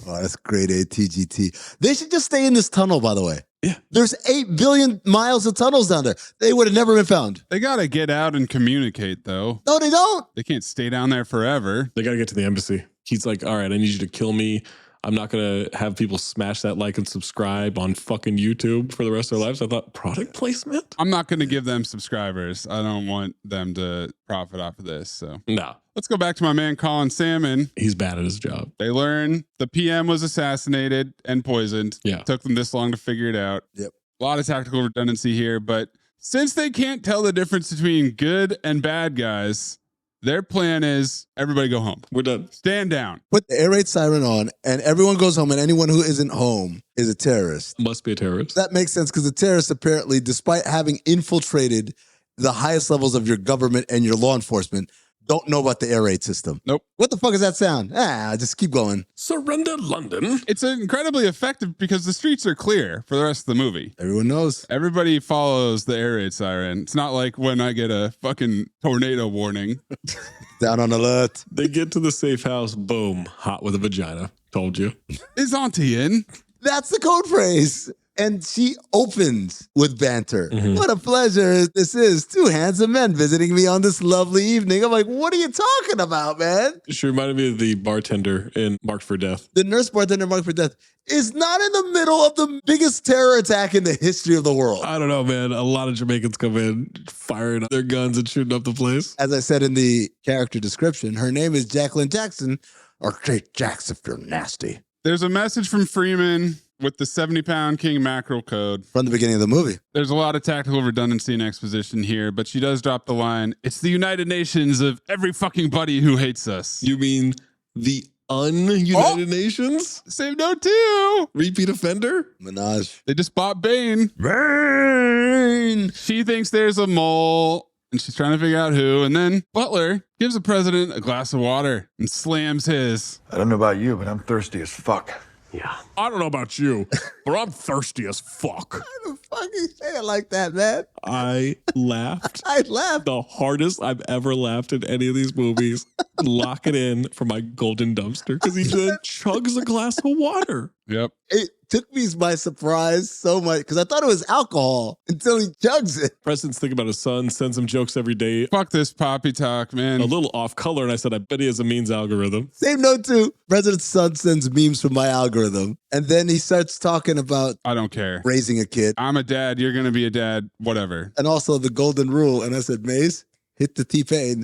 F: Oh, that's great, ATGT. They should just stay in this tunnel, by the way.
D: Yeah.
F: There's 8 billion miles of tunnels down there. They would have never been found.
E: They got to get out and communicate, though.
F: No, they don't.
E: They can't stay down there forever.
D: They got to get to the embassy. He's like, all right, I need you to kill me. I'm not going to have people smash that like and subscribe on fucking YouTube for the rest of their lives. I thought, product placement?
E: I'm not going to give them subscribers. I don't want them to profit off of this. So
D: no.
E: Let's go back to my man, Colin Salmon.
D: He's bad at his job.
E: They learn the PM was assassinated and poisoned.
D: Yeah.
E: It took them this long to figure it out.
F: Yep.
E: A lot of tactical redundancy here, but since they can't tell the difference between good and bad guys, their plan is everybody go home.
D: We're done.
E: Stand down.
F: Put the air raid siren on, and everyone goes home, and anyone who isn't home is a terrorist.
D: Must be a terrorist.
F: That makes sense because the terrorists apparently, despite having infiltrated the highest levels of your government and your law enforcement, don't know about the air raid system.
E: Nope.
F: What the fuck does that sound? Just keep going.
D: Surrender London.
E: It's incredibly effective because the streets are clear for the rest of the movie.
F: Everyone knows.
E: Everybody follows the air raid siren. It's not like when I get a fucking tornado warning.
F: Down on alert.
D: They get to the safe house. Boom. Hot with a vagina. Told you.
E: Is Auntie in?
F: That's the code phrase. And she opens with banter.
D: Mm-hmm.
F: What a pleasure this is. 2 handsome men visiting me on this lovely evening. I'm like, what are you talking about, man?
D: She reminded me of the bartender in Marked for Death.
F: The nurse bartender Marked for Death is not in the middle of the biggest terror attack in the history of the world.
D: I don't know, man. A lot of Jamaicans come in firing their guns and shooting up the place.
F: As I said in the character description, her name is Jacqueline Jackson, or Jake Jacks if you're nasty.
E: There's a message from Freeman with the 70-pound king mackerel code.
F: From the beginning of the movie.
E: There's a lot of tactical redundancy and exposition here, but she does drop the line, it's the United Nations of every fucking buddy who hates us.
D: You mean the un-United Nations?
E: Save note 2.
D: Repeat offender?
F: Minaj.
E: They just bought Bane.
F: Bane!
E: She thinks there's a mole, and she's trying to figure out who, and then Butler gives the president a glass of water and slams his.
V: I don't know about you, but I'm thirsty as fuck.
D: Yeah. I don't know about you, but I'm thirsty as fuck.
F: How the fuck you say it like that, man?
D: I laughed.
F: I laughed.
D: The hardest I've ever laughed in any of these movies. Lock it in for my golden dumpster because he just chugs a glass of water.
E: Yep.
F: It took me by surprise so much because I thought it was alcohol until he chugs it.
D: President's thinking about his son, sends him jokes every day.
E: Fuck this poppy talk, man.
D: A little off color, and I said, I bet he has a memes algorithm.
F: Same note too. President's son sends memes from my algorithm. And then he starts talking about
E: I don't care.
F: Raising a kid.
E: I'm a dad. You're going to be a dad. Whatever.
F: And also the golden rule. And I said, Mayes, hit the T-Pain.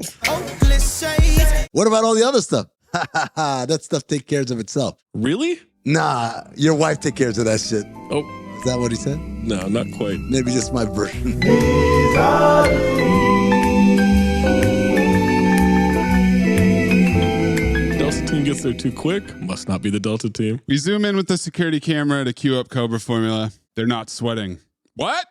F: What about all the other stuff? That stuff takes care of itself.
D: Really?
F: Nah, your wife take care of that shit.
D: Oh.
F: Is that what he said?
D: No, not quite.
F: Maybe just my version.
D: Delta team gets there too quick. Must not be the Delta team.
E: We zoom in with the security camera to cue up Cobra formula. They're not sweating. What?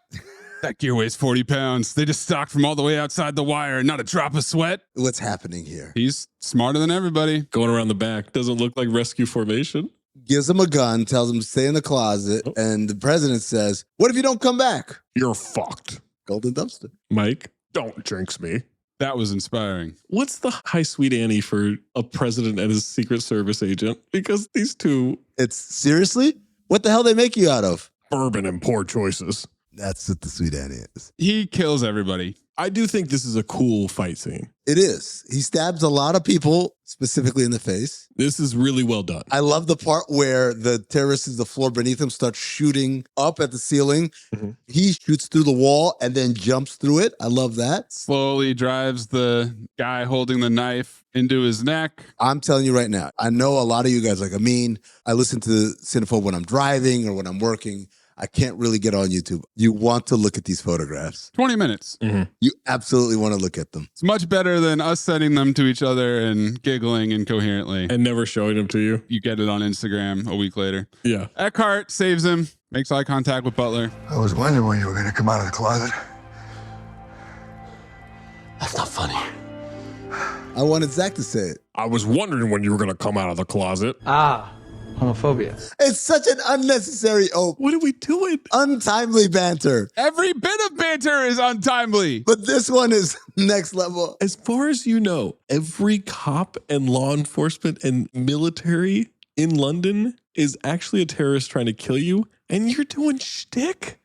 E: That gear weighs 40 pounds. They just stocked from all the way outside the wire. Not a drop of sweat.
F: What's happening here?
E: He's smarter than everybody.
D: Going around the back. Doesn't look like rescue formation.
F: Gives him a gun, tells him to stay in the closet. Oh. And the president says, what if you don't come back?
D: You're fucked.
F: Golden dumpster.
D: Mike, don't jinx me.
E: That was inspiring.
D: What's the high sweet Annie for a president and his Secret Service agent? Because these two...
F: It's seriously? What the hell they make you out of?
D: Bourbon and poor choices.
F: That's what the sweet Annie is.
E: He kills everybody.
D: I do think this is a cool fight scene.
F: It is. He stabs a lot of people, specifically in the face.
D: This is really well done.
F: I love the part where the terrorists, the floor beneath him, start shooting up at the ceiling. Mm-hmm. He shoots through the wall and then jumps through it. I love that.
E: Slowly drives the guy holding the knife into his neck.
F: I'm telling you right now, I know a lot of you guys like Amin. I listen to Cinephobe when I'm driving or when I'm working. I can't really get on YouTube. You want to look at these photographs.
E: 20 minutes.
D: Mm-hmm.
F: You absolutely want to look at them.
E: It's much better than us sending them to each other and giggling incoherently.
D: And never showing them to you.
E: You get it on Instagram a week later.
D: Yeah.
E: Eckhart saves him, makes eye contact with Butler.
K: I was wondering when you were going to come out of the closet. That's not funny.
F: I wanted Zach to say it.
D: I was wondering when you were going to come out of the closet.
J: Homophobia.
F: It's such an unnecessary
D: What are we doing?
F: Untimely banter.
E: Every bit of banter is untimely.
F: But this one is next level.
D: As far as you know, every cop and law enforcement and military in London is actually a terrorist trying to kill you, and you're doing shtick?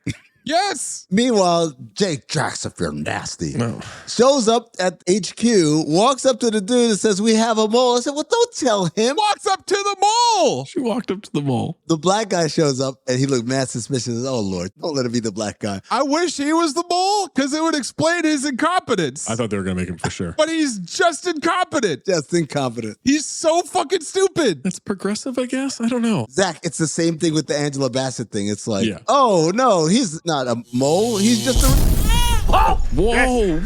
E: Yes.
F: Meanwhile, Jake Jackson, if you're nasty,
D: no.
F: shows up at HQ, walks up to the dude and says, we have a mole. I said, well, don't tell him.
E: Walks up to the mole.
D: She walked up to the mole.
F: The black guy shows up and he looked mad suspicious. Oh, Lord, don't let him be the black guy.
E: I wish he was the mole because it would explain his incompetence.
D: I thought they were going to make him for sure.
E: But he's just incompetent.
F: Just incompetent.
E: He's so fucking stupid.
D: That's progressive, I guess. I don't know.
F: Zach, it's the same thing with the Angela Bassett thing. It's like, oh, no, he's not a mole. He's just a...
D: Whoa! Whoa!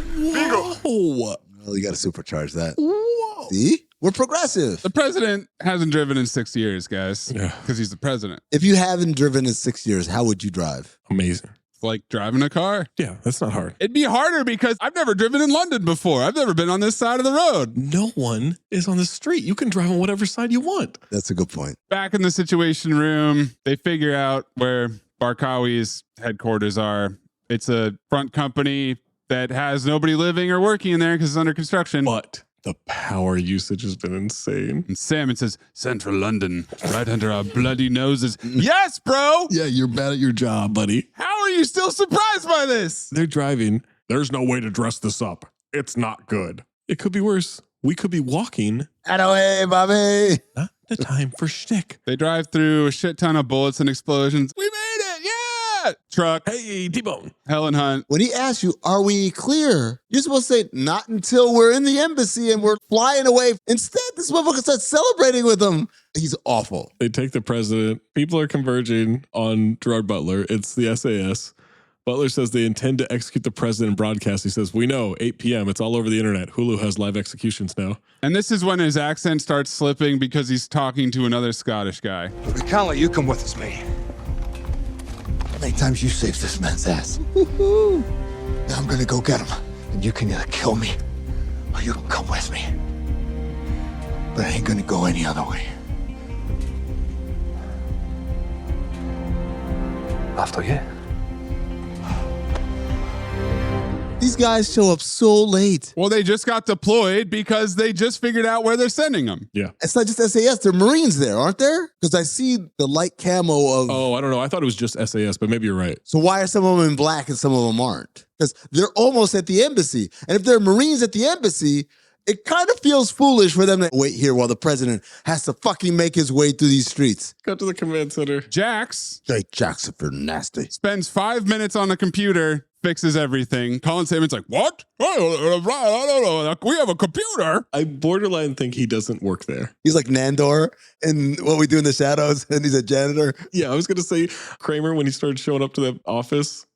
F: Well, you got to supercharge that.
D: Whoa!
F: See? We're progressive.
E: The president hasn't driven in 6 years, guys, because he's the president.
F: If you haven't driven in 6 years, how would you drive?
D: Amazing.
E: It's like driving a car.
D: Yeah, that's not hard.
E: It'd be harder because I've never driven in London before. I've never been on this side of the road.
D: No one is on the street. You can drive on whatever side you want.
F: That's a good point.
E: Back in the Situation Room, they figure out where Barkawi's headquarters are. It's a front company that has nobody living or working in there because it's under construction.
D: But the power usage has been insane.
E: And Salmon says, Central London, right under our bloody noses. Yes, bro!
D: Yeah, you're bad at your job, buddy.
E: How are you still surprised by this?
D: They're driving. There's no way to dress this up. It's not good. It could be worse. We could be walking.
F: Away, Bobby.
D: Not the time for shtick.
E: They drive through a shit ton of bullets and explosions. We made it! Yeah! Truck.
D: Hey, T-Bone.
E: Helen Hunt.
F: When he asks you, are we clear? You're supposed to say, not until we're in the embassy and we're flying away. Instead, this motherfucker starts celebrating with him. He's awful.
D: They take the president. People are converging on Gerard Butler. It's the SAS. Butler says they intend to execute the president in broadcast. He says, we know, 8 p.m. It's all over the internet. Hulu has live executions now.
E: And this is when his accent starts slipping because he's talking to another Scottish guy.
K: We can't let you come with us, mate. How many times you saved this man's ass? Now I'm gonna go get him. And you can either kill me or you can come with me. But I ain't gonna go any other way. After you.
F: These guys show up so late.
E: Well, they just got deployed because they just figured out where they're sending them.
D: Yeah.
F: It's not just SAS. There are Marines there, aren't there? Because I see the light camo of...
D: Oh, I don't know. I thought it was just SAS, but maybe you're right.
F: So why are some of them in black and some of them aren't? Because they're almost at the embassy. And if they're Marines at the embassy, it kind of feels foolish for them to wait here while the president has to fucking make his way through these streets.
D: Go to the command center.
E: Jax.
F: Hey, Jax, if you're nasty.
E: Spends 5 minutes on the computer, fixes everything. Colin Saban's like, what? I don't know. We have a computer.
D: I borderline think he doesn't work there.
F: He's like Nandor in What We Do in the Shadows, and he's a janitor.
D: Yeah, I was going to say Kramer, when he started showing up to the office,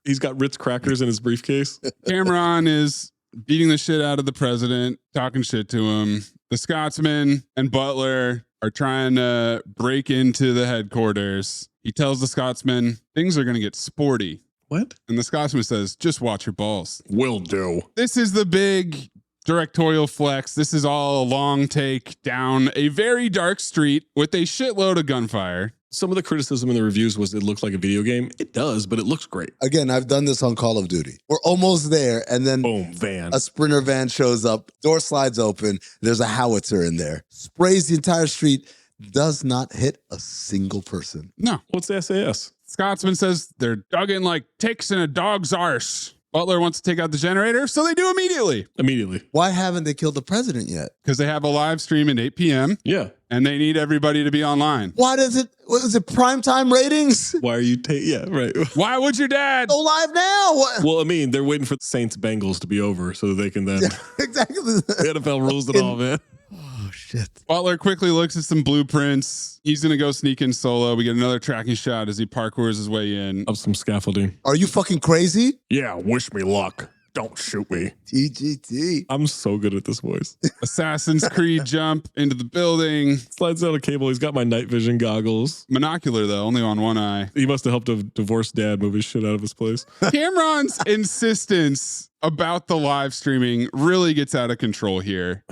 D: he's got Ritz crackers in his briefcase.
E: Cameron is beating the shit out of the president, talking shit to him. The Scotsman and Butler are trying to break into the headquarters. He tells the Scotsman, things are going to get sporty.
D: What?
E: And the Scotsman says, just watch your balls.
D: Will do.
E: This is the big directorial flex. This is all a long take down a very dark street with a shitload of gunfire.
D: Some of the criticism in the reviews was it looked like a video game. It does, but it looks great.
F: Again, I've done this on Call of Duty. We're almost there, and then
D: boom, van.
F: A Sprinter van shows up, door slides open, there's a howitzer in there, sprays the entire street, does not hit a single person.
E: No.
D: What's the SAS?
E: Scotsman says they're dug in like ticks in a dog's arse. Butler wants to take out the generator, so they do immediately.
D: Immediately.
F: Why haven't they killed the president yet?
E: Because they have a live stream at 8 p.m.
D: Yeah.
E: And they need everybody to be online.
F: Why does it, what is it, primetime ratings?
D: Why are you yeah, right.
E: Why would your dad
F: go live now?
D: Well, I mean, they're waiting for Saints Bengals to be over so they can then.
F: Yeah, exactly.
D: The NFL rules it all, man.
F: Oh, shit.
E: Butler quickly looks at some blueprints. He's going to go sneak in solo. We get another tracking shot as he parkours his way in.
D: Of some scaffolding.
F: Are you fucking crazy?
D: Yeah, wish me luck. Don't shoot me.
F: TGT.
D: I'm so good at this voice.
E: Assassin's Creed jump into the building.
D: Slides out a cable. He's got my night vision goggles.
E: Monocular, though, only on one eye.
D: He must have helped a divorced dad move his shit out of his place.
E: Cameron's insistence about the live streaming really gets out of control here.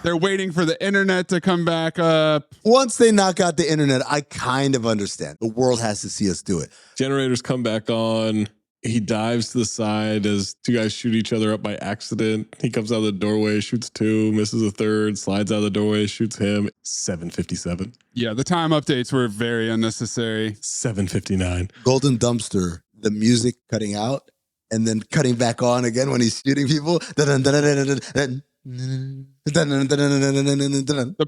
E: They're waiting for the internet to come back up.
F: Once they knock out the internet, I kind of understand. The world has to see us do it.
D: Generators come back on. He dives to the side as two guys shoot each other up by accident. He comes out of the doorway, shoots two, misses a third, slides out of the doorway, shoots him. 7:57.
E: Yeah, the time updates were very unnecessary.
D: 7:59.
F: Golden Dumpster, the music cutting out and then cutting back on again when he's shooting people.
E: The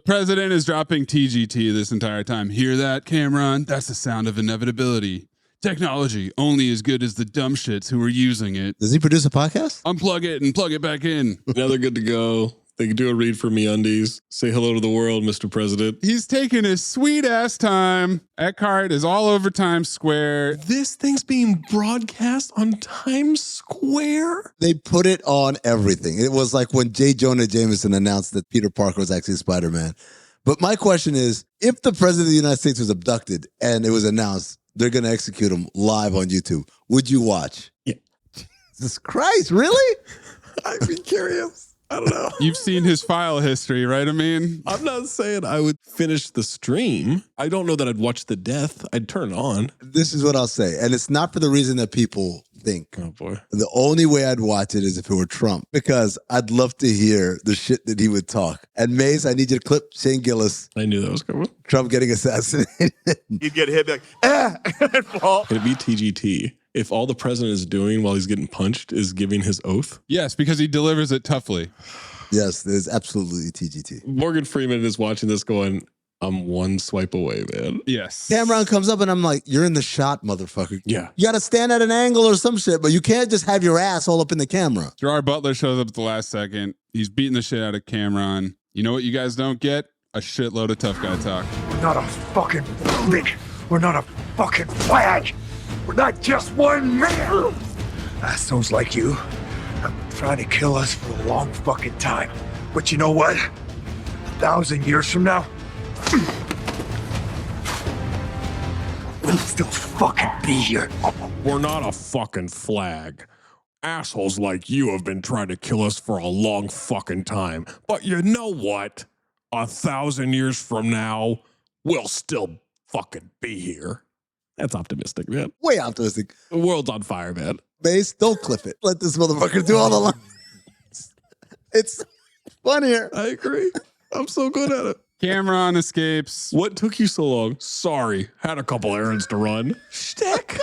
E: president is dropping TGT this entire time. Hear that, Cameron? That's the sound of inevitability. Technology only as good as the dumb shits who are using it.
F: Does he produce a podcast?
E: Unplug it and plug it back in.
D: Now they're good to go. They can do a read for MeUndies. Say hello to the world, Mr. President.
E: He's taking his sweet ass time. Eckhart is all over Times Square.
D: This thing's being broadcast on Times Square?
F: They put it on everything. It was like when J. Jonah Jameson announced that Peter Parker was actually Spider-Man. But my question is, if the president of the United States was abducted and it was announced they're going to execute him live on YouTube, would you watch?
D: Yeah.
F: Jesus Christ, really?
D: I'd be curious. I don't know.
E: You've seen his file history, right? I mean,
D: I'm not saying I would finish the stream. I don't know that I'd watch the death. I'd turn it on.
F: This is what I'll say. And it's not for the reason that people think.
D: Oh, boy.
F: The only way I'd watch it is if it were Trump, because I'd love to hear the shit that he would talk. And Mayes, I need you to clip Shane Gillis.
D: I knew that was coming.
F: Trump getting assassinated.
U: You'd get hit, be like, and fall.
D: It'd be TGT. If all the president is doing while he's getting punched is giving his oath.
E: Yes, because he delivers it toughly.
F: Yes, there's absolutely TGT.
D: Morgan Freeman is watching this going, I'm one swipe away, man.
E: Yes.
F: Cameron comes up and I'm like, you're in the shot, motherfucker.
D: Yeah.
F: You got to stand at an angle or some shit, but you can't just have your ass all up in the camera.
E: Gerard Butler shows up at the last second. He's beating the shit out of Cameron. You know what you guys don't get? A shitload of tough guy talk.
K: We're not a fucking flick. We're not a fucking flag. We're not just one man. Assholes like you have been trying to kill us for a long fucking time. But you know what? 1,000 years from now, we'll still fucking be here.
D: We're not a fucking flag. Assholes like you have been trying to kill us for a long fucking time. But you know what? 1,000 years from now, we'll still fucking be here. That's optimistic, man.
F: Way optimistic.
D: The world's on fire, man.
F: Mace, don't clip it. Let this motherfucker do all the lines. It's funnier.
D: I agree. I'm so good at it.
E: Cameron escapes.
D: What took you so long? Sorry. Had a couple errands to run. Shtick.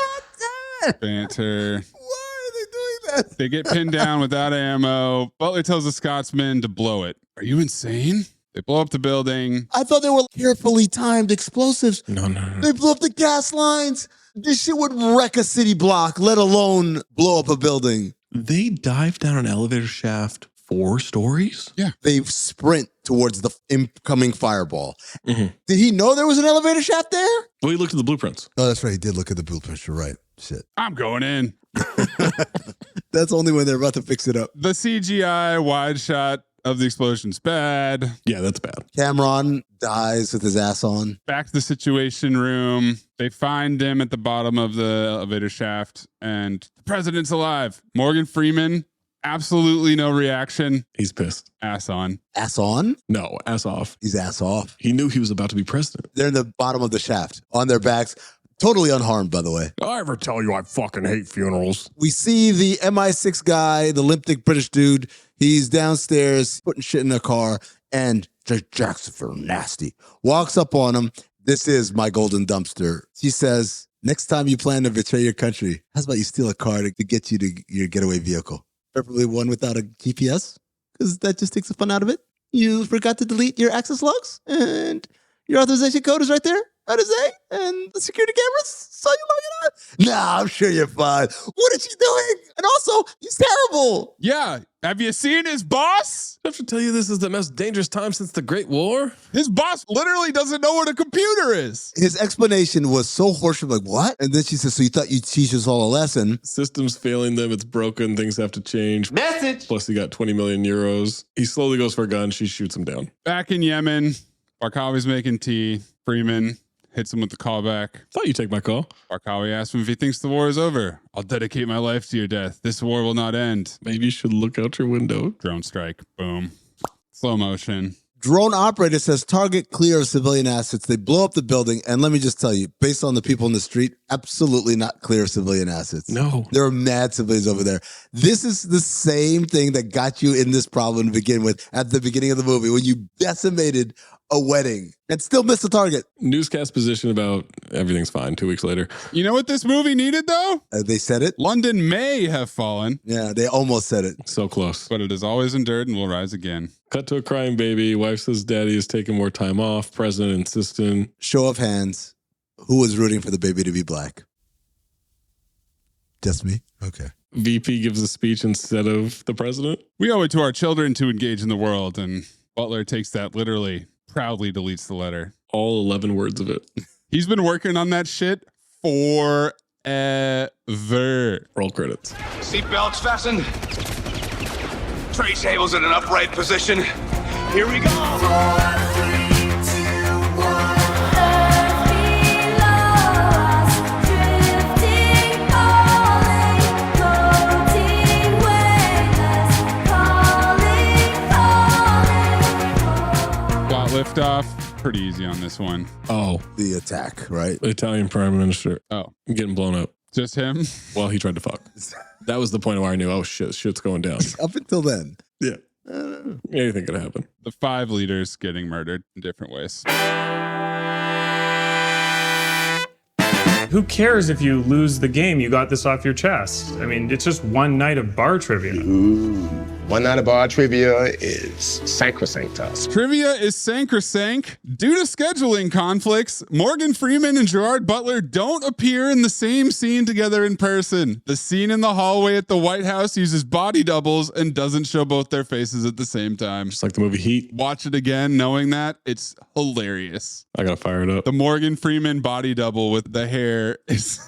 E: Banter.
F: Why are they doing that?
E: They get pinned down without ammo. Butler tells the Scotsman to blow it. Are you insane? They blow up the building.
F: I thought they were carefully timed explosives.
D: No.
F: They blew up the gas lines. This shit would wreck a city block, let alone blow up a building.
D: They dive down an elevator shaft 4 stories?
E: Yeah.
F: They sprint towards the incoming fireball. Mm-hmm. Did he know there was an elevator shaft there?
D: Well, he looked at the blueprints.
F: Oh, that's right. He did look at the blueprints. You're right. Shit.
E: I'm going in.
F: That's only when they're about to fix it up.
E: The CGI wide shot of the explosion's bad.
D: Yeah, that's bad.
F: Cameron dies with his ass on.
E: Back to the Situation Room. They find him at the bottom of the elevator shaft, and the president's alive. Morgan Freeman, absolutely no reaction.
D: He's pissed.
E: Ass on.
F: Ass on?
D: No, ass off.
F: He's ass off.
D: He knew he was about to be president.
F: They're in the bottom of the shaft, on their backs. Totally unharmed, by the way.
D: Did I ever tell you I fucking hate funerals?
F: We see the MI6 guy, the limp-dick British dude. He's downstairs putting shit in a car, and Judge Jackson, nasty, walks up on him. This is my golden dumpster. She says, next time you plan to betray your country, how about you steal a car to get you to your getaway vehicle? Preferably one without a GPS, because that just takes the fun out of it. You forgot to delete your access logs, and your authorization code is right there. How to say? And the security cameras saw you logging on? Nah, I'm sure you're fine. What is she doing? And also, he's terrible.
E: Yeah. Have you seen his boss?
D: I have to tell you, this is the most dangerous time since the Great War.
E: His boss literally doesn't know what a computer is.
F: His explanation was so horseshit, like, what? And then she says, so you thought you'd teach us all a lesson?
D: System's failing them. It's broken. Things have to change.
I: Message.
D: Plus, he got 20 million euros. He slowly goes for a gun. She shoots him down.
E: Back in Yemen, Barkawi's making tea. Freeman hits him with the callback.
D: Thought you'd take my call.
E: Barkawi asks him if he thinks the war is over. I'll dedicate my life to your death. This war will not end.
D: Maybe you should look out your window.
E: Drone strike. Boom. Slow motion.
F: Drone operator says target clear of civilian assets. They blow up the building. And let me just tell you, based on the people in the street, absolutely not clear of civilian assets.
D: No.
F: There are mad civilians over there. This is the same thing that got you in this problem to begin with at the beginning of the movie when you decimated a wedding and still missed the target.
D: Newscast position about everything's fine 2 weeks later.
E: You know what this movie needed, though?
F: They said it.
E: London may have fallen.
F: Yeah, they almost said it.
D: So close.
E: But it has always endured and will rise again.
D: Cut to a crying baby. Wife says daddy is taking more time off. President insistent.
F: Show of hands. Who was rooting for the baby to be black? Just me? Okay.
D: VP gives a speech instead of the president.
E: We owe it to our children to engage in the world, and Butler takes that literally, proudly deletes the letter.
D: All 11 words of it.
E: He's been working on that shit forever.
D: Roll credits.
C: Seatbelts fastened. Tray tables in an upright position. Here we go. 4, 3, 2, 1.
E: Liftoff. Pretty easy on this one.
D: Oh.
F: The attack, right?
D: The Italian prime minister.
E: Oh.
D: Getting blown up.
E: Just him?
D: Well, he tried to fuck. That was the point where I knew, oh shit's going down.
F: Up until then.
D: Yeah. Anything could happen.
E: The 5 leaders getting murdered in different ways.
V: Who cares if you lose the game? You got this off your chest. I mean, it's just one night of bar trivia.
P: Ooh. One night of bar trivia is sacrosanct to us.
E: Trivia is sacrosanct. Due to scheduling conflicts, Morgan Freeman and Gerard Butler don't appear in the same scene together in person. The scene in the hallway at the White House uses body doubles and doesn't show both their faces at the same time.
D: Just like the movie Heat.
E: Watch it again knowing that. It's hilarious.
D: I gotta fire it up.
E: The Morgan Freeman body double with the hair is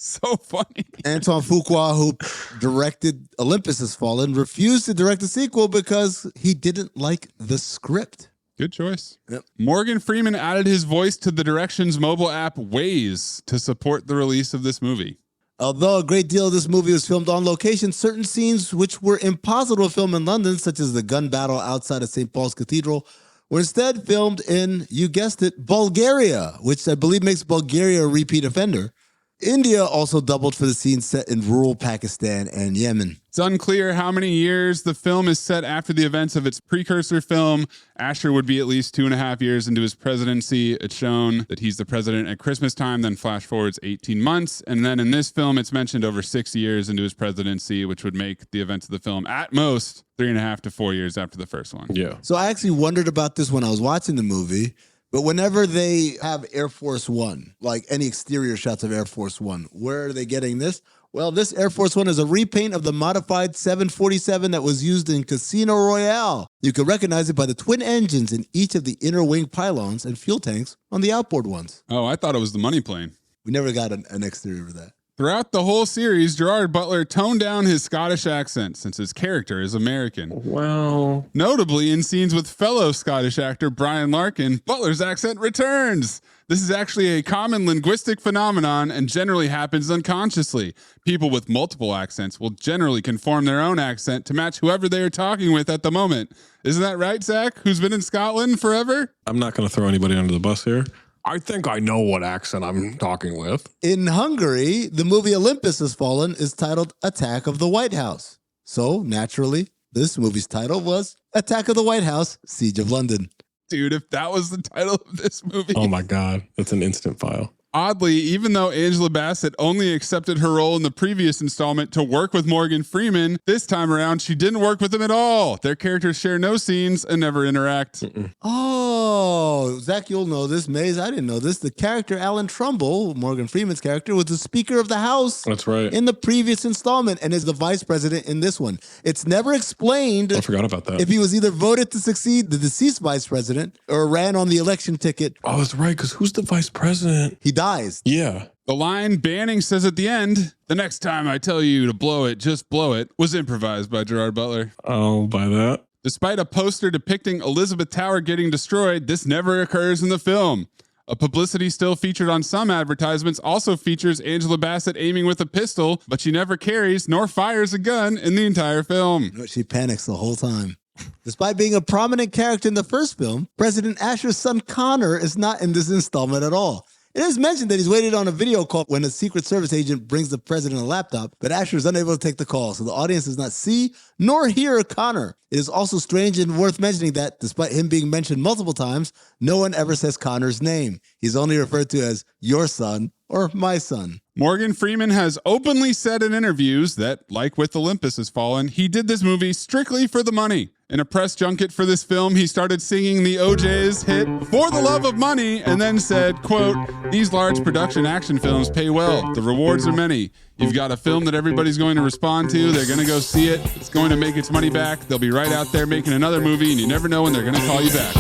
E: so funny.
F: Antoine Fuqua, who directed Olympus Has Fallen, refused to direct the sequel because he didn't like the script.
E: Good choice.
F: Yep.
E: Morgan Freeman added his voice to the Directions mobile app Waze to support the release of this movie.
F: Although a great deal of this movie was filmed on location, certain scenes which were impossible to film in London, such as the gun battle outside of St. Paul's Cathedral, were instead filmed in, you guessed it, Bulgaria, which I believe makes Bulgaria a repeat offender. India also doubled for the scenes set in rural Pakistan and Yemen.
E: It's unclear how many years the film is set after the events of its precursor film. Asher would be at least 2.5 years into his presidency. It's shown that he's the president at Christmas time, then flash forwards 18 months. And then in this film, it's mentioned over 6 years into his presidency, which would make the events of the film at most 3.5 to 4 years after the first one.
D: Yeah.
F: So I actually wondered about this when I was watching the movie. But whenever they have Air Force One, like any exterior shots of Air Force One, where are they getting this? Well, this Air Force One is a repaint of the modified 747 that was used in Casino Royale. You can recognize it by the twin engines in each of the inner wing pylons and fuel tanks on the outboard ones.
E: Oh, I thought it was the money plane.
F: We never got an exterior of that.
E: Throughout the whole series, Gerard Butler toned down his Scottish accent since his character is American.
D: Well,
E: notably in scenes with fellow Scottish actor Brian Larkin, Butler's accent returns. This is actually a common linguistic phenomenon and generally happens unconsciously. People with multiple accents will generally conform their own accent to match whoever they are talking with at the moment. Isn't that right, Zach, who's been in Scotland forever?
D: I'm not going to throw anybody under the bus here. I think I know what accent I'm talking with.
F: In Hungary, the movie Olympus Has Fallen is titled Attack of the White House. So, naturally, this movie's title was Attack of the White House, Siege of London.
E: Dude, if that was the title of this movie.
D: Oh my God, that's an instant file.
E: Oddly, even though Angela Bassett only accepted her role in the previous installment to work with Morgan Freeman, this time around, she didn't work with him at all. Their characters share no scenes and never interact.
F: Oh, Zach, you'll know this. Maze, I didn't know this. The character Alan Trumbull, Morgan Freeman's character, was the Speaker of the House.
D: That's right.
F: In the previous installment and is the vice president in this one. It's never explained.
D: I forgot about that.
F: If he was either voted to succeed the deceased vice president or ran on the election ticket.
D: Oh, that's right, because who's the vice president?
F: He dies.
D: Yeah.
E: The line Banning says at the end, "The next time I tell you to blow it, just blow it," was improvised by Gerard Butler.
D: Oh, by that.
E: Despite a poster depicting Elizabeth Tower getting destroyed, this never occurs in the film. A publicity still featured on some advertisements also features Angela Bassett aiming with a pistol, but she never carries nor fires a gun in the entire film.
F: She panics the whole time. Despite being a prominent character in the first film, President Asher's son Connor is not in this installment at all. It is mentioned that he's waited on a video call when a Secret Service agent brings the president a laptop, but Asher is unable to take the call, so the audience does not see nor hear Connor. It is also strange and worth mentioning that, despite him being mentioned multiple times, no one ever says Connor's name. He's only referred to as your son or my son.
E: Morgan Freeman has openly said in interviews that, like with Olympus Has Fallen, he did this movie strictly for the money. In a press junket for this film, he started singing the OJ's hit, "For the Love of Money," and then said, quote, "These large production action films pay well. The rewards are many. You've got a film that everybody's going to respond to. They're going to go see it. It's going to make its money back. They'll be right out there making another movie, and you never know when they're going to call you back."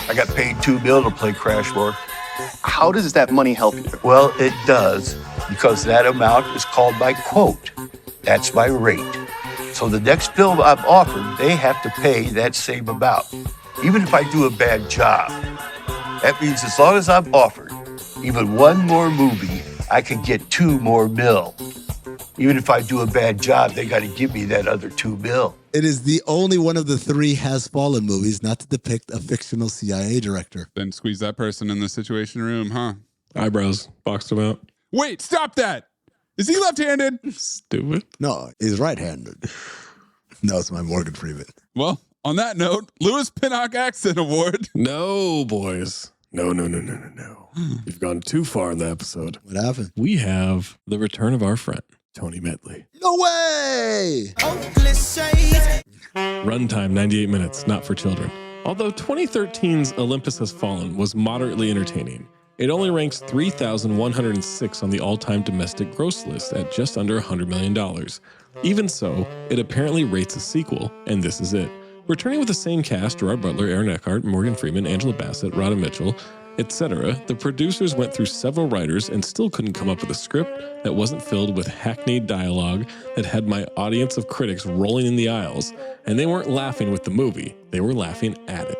G: I got paid $2 billion to play Crash Lord.
L: How does that money help you?
G: Well, it does, because that amount is called my quote. That's my rate. So the next film I'm offered, they have to pay that same amount, even if I do a bad job. That means as long as I'm offered even one more movie, I can get $2 more mil. Even if I do a bad job, they got to give me that other $2 mil.
F: It is the only one of the 3 Has Fallen movies not to depict a fictional CIA director.
E: Then squeeze that person in the Situation Room, huh?
D: Eyebrows, boxed him out.
E: Wait, stop that! Is he left-handed?
D: Stupid.
F: No, he's right-handed. No, it's my Morgan Freeman.
E: Well, on that note, Lewis Pinnock Accent Award.
D: No, boys. No. You've gone too far in the episode.
F: What happened?
D: We have the return of our friend, Tony Medley.
F: No way!
D: Runtime 98 minutes, not for children. Although 2013's Olympus Has Fallen was moderately entertaining, it only ranks 3,106 on the all-time domestic gross list at just under $100 million. Even so, it apparently rates a sequel, and this is it. Returning with the same cast, Gerard Butler, Aaron Eckhart, Morgan Freeman, Angela Bassett, Radha Mitchell, etc., the producers went through several writers and still couldn't come up with a script that wasn't filled with hackneyed dialogue that had my audience of critics rolling in the aisles, and they weren't laughing with the movie, they were laughing at it.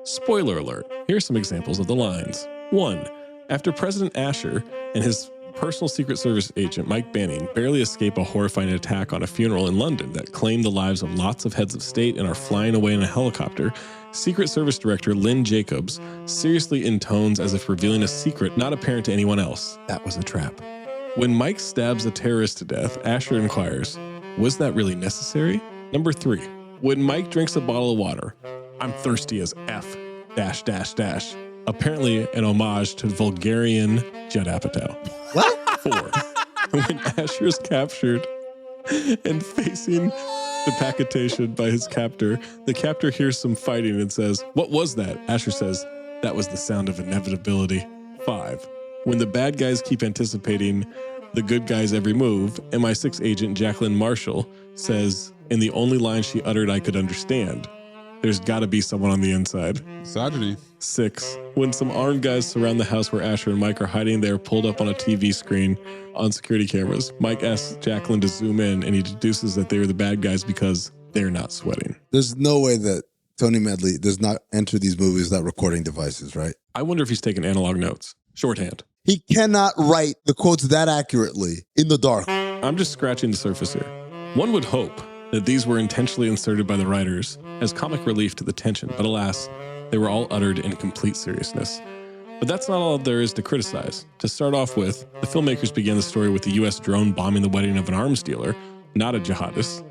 D: Spoiler alert, here's some examples of the lines. 1. After President Asher and his personal Secret Service agent Mike Banning barely escape a horrifying attack on a funeral in London that claimed the lives of lots of heads of state and are flying away in a helicopter, Secret Service Director Lynn Jacobs seriously intones as if revealing a secret not apparent to anyone else. That was a trap. When Mike stabs a terrorist to death, Asher inquires, was that really necessary? Number 3. When Mike drinks a bottle of water, I'm thirsty as F... apparently an homage to Bulgarian Judd Apatow.
F: What?
D: 4. When Asher is captured and facing decapitation by his captor, the captor hears some fighting and says, what was that? Asher says, that was the sound of inevitability. 5. When the bad guys keep anticipating the good guys' every move, MI6 agent Jacqueline Marshall says, in the only line she uttered I could understand, there's got to be someone on the inside.
E: Misogyny.
D: 6. When some armed guys surround the house where Asher and Mike are hiding, they are pulled up on a TV screen on security cameras. Mike asks Jacqueline to zoom in, and he deduces that they are the bad guys because they're not sweating.
F: There's no way that Tony Medley does not enter these movies without recording devices, right?
D: I wonder if he's taking analog notes. Shorthand.
F: He cannot write the quotes that accurately in the dark.
D: I'm just scratching the surface here. One would hope that these were intentionally inserted by the writers as comic relief to the tension, but alas, they were all uttered in complete seriousness. But that's not all there is to criticize. To start off with, the filmmakers began the story with the U.S. drone bombing the wedding of an arms dealer, not a jihadist,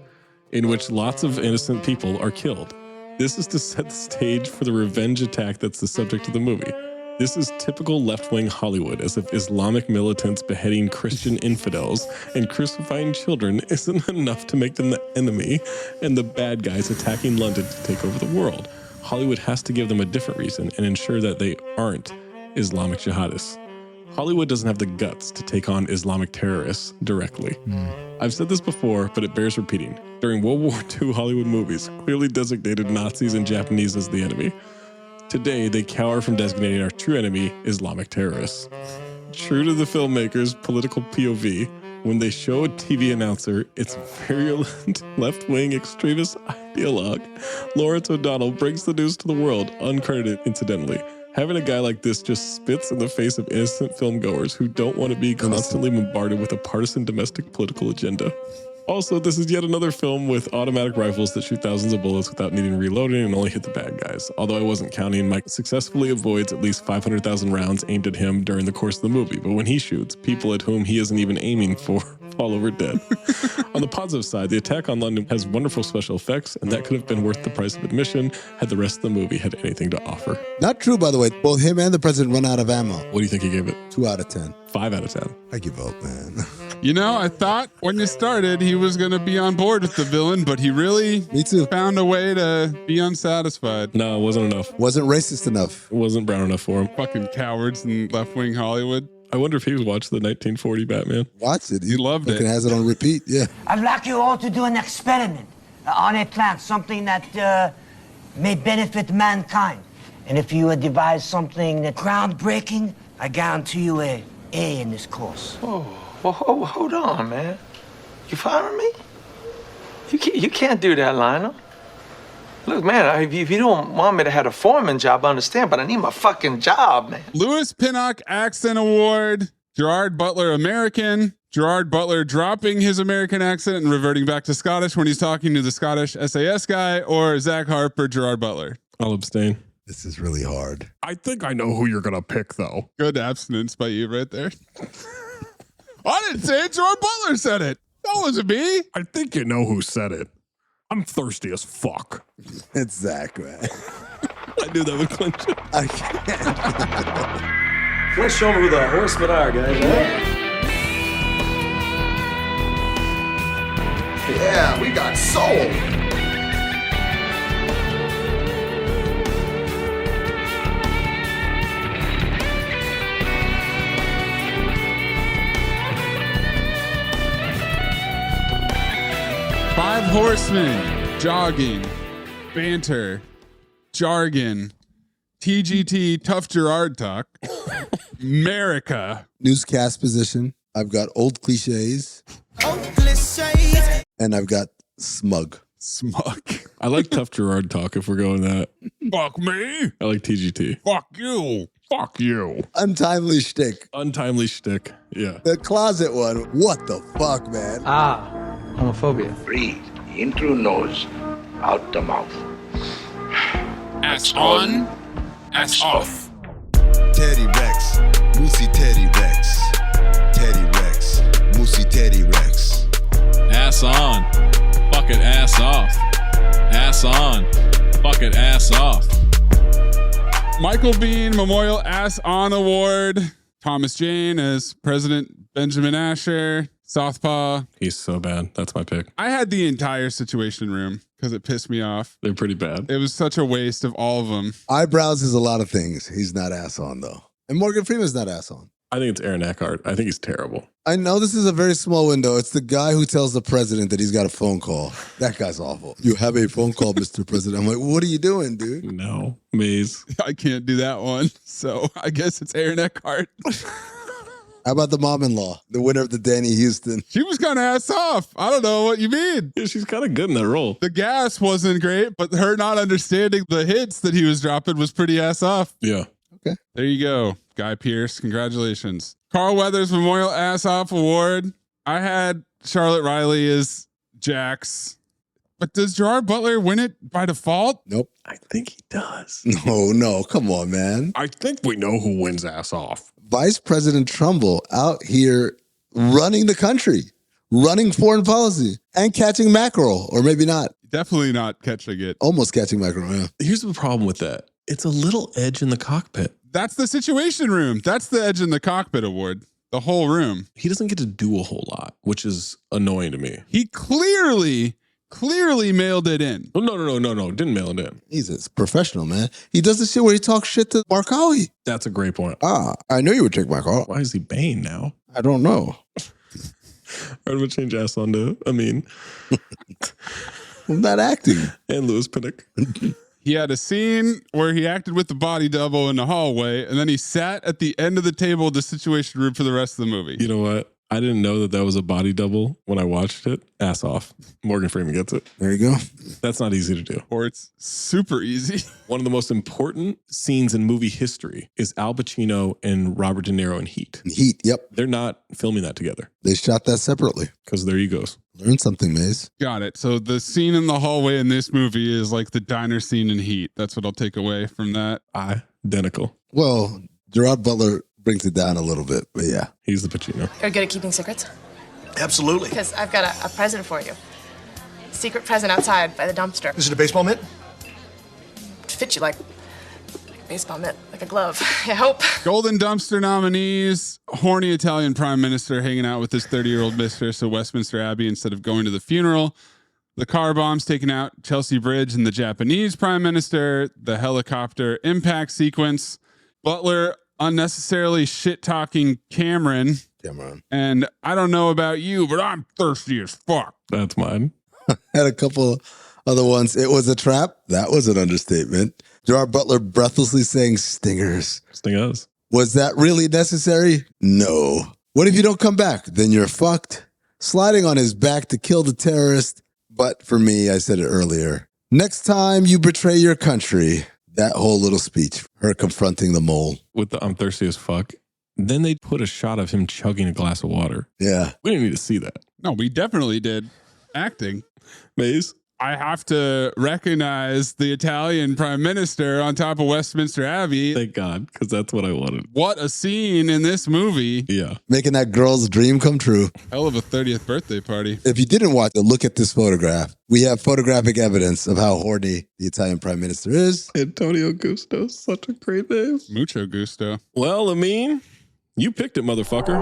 D: in which lots of innocent people are killed. This is to set the stage for the revenge attack that's the subject of the movie. This is typical left-wing Hollywood, as if Islamic militants beheading Christian infidels and crucifying children isn't enough to make them the enemy and the bad guys attacking London to take over the world. Hollywood has to give them a different reason and ensure that they aren't Islamic jihadists. Hollywood doesn't have the guts to take on Islamic terrorists directly. I've said this before, but it bears repeating. During World War II, Hollywood movies clearly designated Nazis and Japanese as the enemy. Today, they cower from designating our true enemy Islamic terrorists. True to the filmmakers' political POV, when they show a TV announcer its virulent left-wing extremist ideologue, Lawrence O'Donnell brings the news to the world, uncredited incidentally. Having a guy like this just spits in the face of innocent filmgoers who don't want to be constantly bombarded with a partisan domestic political agenda. Also, this is yet another film with automatic rifles that shoot thousands of bullets without needing reloading and only hit the bad guys. Although I wasn't counting, Mike successfully avoids at least 500,000 rounds aimed at him during the course of the movie. But when he shoots, people at whom he isn't even aiming for fall over dead. On the positive side, the attack on London has wonderful special effects, and that could have been worth the price of admission had the rest of the movie had anything to offer.
F: Not true, by the way. Both him and the president run out of ammo.
D: What do you think he gave it?
F: 2 out of 10.
D: 5 out of 10.
F: I give up, man.
E: You know, I thought when you started he was going to be on board with the villain, but he really found a way to be unsatisfied.
D: No, it wasn't enough.
F: Wasn't racist enough.
D: It wasn't brown enough for him.
E: Fucking cowards in left-wing Hollywood.
D: I wonder if he watched the 1940 Batman.
F: Watched it.
E: He loved it.
F: Has it on repeat, yeah.
S: I'd like you all to do an experiment on a plant, something that may benefit mankind. And if you devise something that's groundbreaking, I guarantee you a A in this course.
J: Well, hold on, man. You following me? You can't do that, Lionel. Look, man, if you don't want me to have a foreman job, I understand, but I need my fucking job, man.
E: Louis Pinnock Accent Award. Gerard Butler American. Gerard Butler dropping his American accent and reverting back to Scottish when he's talking to the Scottish SAS guy, or Zach Harper, Gerard Butler.
D: I'll abstain.
F: This is really hard.
D: I think I know who you're going to pick, though.
E: Good abstinence by you right there. I didn't say it. Gerard Butler said it. That wasn't me.
D: I think you know who said it. I'm thirsty as fuck.
F: It's Zach, man.
D: I knew that would clinch it.
F: I can't.
N: Let's show them who the horsemen are, guys.
C: Yeah, we got soul.
E: Five horsemen, jogging, banter, jargon, TGT, tough Gerard talk, America.
F: Newscast position. I've got old cliches. And I've got smug.
E: Smug.
D: I like tough Gerard talk if we're going that.
E: Fuck me.
D: I like TGT.
E: Fuck you.
D: Fuck you.
F: Untimely shtick.
D: Untimely shtick. Yeah.
F: The closet one. What the fuck, man?
J: Homophobia.
K: Breathe in through nose, out the mouth.
E: Ass on, ass off.
O: Teddy Rex, Moosey Teddy Rex. Teddy Rex, Moosey Teddy Rex.
D: Ass on. Fuck it, ass off. Ass on. Fuck it, ass off.
E: Michael Biehn Memorial Ass On Award. Thomas Jane as President Benjamin Asher. Southpaw.
D: He's so bad. That's my pick.
E: I had the entire Situation Room because it pissed me off.
D: They're pretty bad.
E: It was such a waste of all of them.
F: Eyebrows is a lot of things. He's not ass on, though. And Morgan Freeman's not ass on.
D: I think it's Aaron Eckhart. I think he's terrible.
F: I know this is a very small window. It's the guy who tells the president that he's got a phone call. That guy's awful. You have a phone call, Mr. President. I'm like, what are you doing, dude?
D: No. Maze.
E: I can't do that one. So I guess it's Aaron Eckhart.
F: How about the mom-in-law, the winner of the Danny Houston?
E: She was kind of ass off. I don't know what you mean.
D: Yeah, she's kind of good in that role.
E: The gas wasn't great, but her not understanding the hits that he was dropping was pretty ass off.
D: Yeah.
F: Okay.
E: There you go. Guy Pearce, congratulations. Carl Weathers Memorial Ass Off Award. I had Charlotte Riley as Jax. But does Gerard Butler win it by default?
F: Nope.
D: I think he does.
F: No. Come on, man.
D: I think we know who wins ass off.
F: Vice President Trumbull out here running the country, running foreign policy, and catching mackerel, or maybe not.
E: Definitely not catching it.
F: Almost catching mackerel, yeah.
D: Here's the problem with that. It's a little edge in the cockpit.
E: That's the Situation Room. That's the Edge in the Cockpit Award. The whole room.
D: He doesn't get to do a whole lot, which is annoying to me.
E: He clearly mailed it in.
D: Oh, no. Didn't mail it in.
F: He's a professional, man. He does this shit where he talks shit to Markowie.
D: That's a great point.
F: I knew you would take my call.
D: Why is he Bane now?
F: I don't know.
D: I'm going to change ass on to Amin.
F: I'm not acting.
D: And Louis Pinnock.
E: He had a scene where he acted with the body double in the hallway, and then he sat at the end of the table of the Situation Room for the rest of the movie.
D: You know what? I didn't know that was a body double when I watched it. Ass off. Morgan Freeman gets it.
F: There you go.
D: That's not easy to do.
E: Or it's super easy.
D: One of the most important scenes in movie history is Al Pacino and Robert De Niro in Heat.
F: Heat, yep.
D: They're not filming that together.
F: They shot that separately.
D: Because of their egos.
F: Learn something, Maze.
E: Got it. So the scene in the hallway in this movie is like the diner scene in Heat. That's what I'll take away from that.
D: Identical.
F: Well, Gerard Butler brings it down a little bit, but yeah.
D: He's the Pacino.
Q: You're good at keeping secrets?
O: Absolutely.
Q: Because I've got a present for you. Secret present outside by the dumpster.
O: Is it a baseball mitt?
Q: It fits you like a baseball mitt, like a glove. I hope.
E: Golden Dumpster nominees. Horny Italian Prime Minister hanging out with his 30-year-old mistress at Westminster Abbey instead of going to the funeral. The car bombs taking out Chelsea Bridge and the Japanese Prime Minister. The helicopter impact sequence. Butler unnecessarily shit-talking Cameron. And I don't know about you, but I'm thirsty as fuck.
D: That's mine.
F: Had a couple other ones. It was a trap. That was an understatement. Gerard Butler breathlessly saying stingers.
D: Stingers.
F: Was that really necessary? No. What if you don't come back? Then you're fucked. Sliding on his back to kill the terrorist. But for me, I said it earlier. Next time you betray your country. That whole little speech. Her confronting the mole.
D: With the I'm thirsty as fuck. Then they put a shot of him chugging a glass of water.
F: Yeah.
D: We didn't need to see that.
E: No, we definitely did. Acting.
D: Maze?
E: I have to recognize the Italian Prime Minister on top of Westminster Abbey.
D: Thank God, because that's what I wanted.
E: What a scene in this movie.
D: Yeah.
F: Making that girl's dream come true.
E: Hell of a 30th birthday party.
F: If you didn't watch it, look at this photograph. We have photographic evidence of how horny the Italian Prime Minister is.
D: Antonio Gusto, such a great name.
E: Mucho gusto.
D: Well, Amin, you picked it, motherfucker.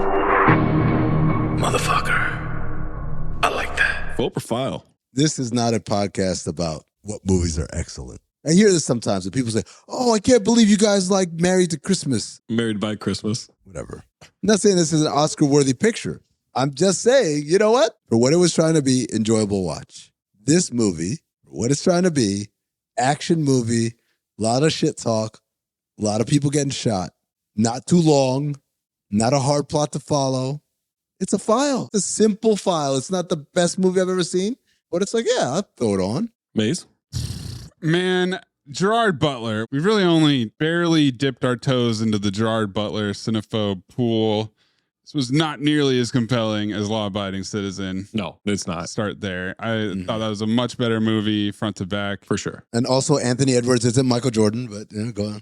U: Motherfucker. I like that.
D: Vote per file.
F: This is not a podcast about what movies are excellent. I hear this sometimes when people say, oh, I can't believe you guys like Married to Christmas.
D: Married by Christmas.
F: Whatever. I'm not saying this is an Oscar-worthy picture. I'm just saying, you know what? For what it was trying to be, enjoyable watch. This movie, for what it's trying to be, action movie, a lot of shit talk, a lot of people getting shot, not too long, not a hard plot to follow. It's a file. It's a simple file. It's not the best movie I've ever seen. But it's like, yeah, I'll throw it on.
D: Maze?
E: Man, Gerard Butler. We've really only barely dipped our toes into the Gerard Butler Cinephobe pool. This was not nearly as compelling as Law Abiding Citizen.
D: No, it's not.
E: Start there. I thought that was a much better movie, front to back.
D: For sure.
F: And also Anthony Edwards isn't Michael Jordan, but go on.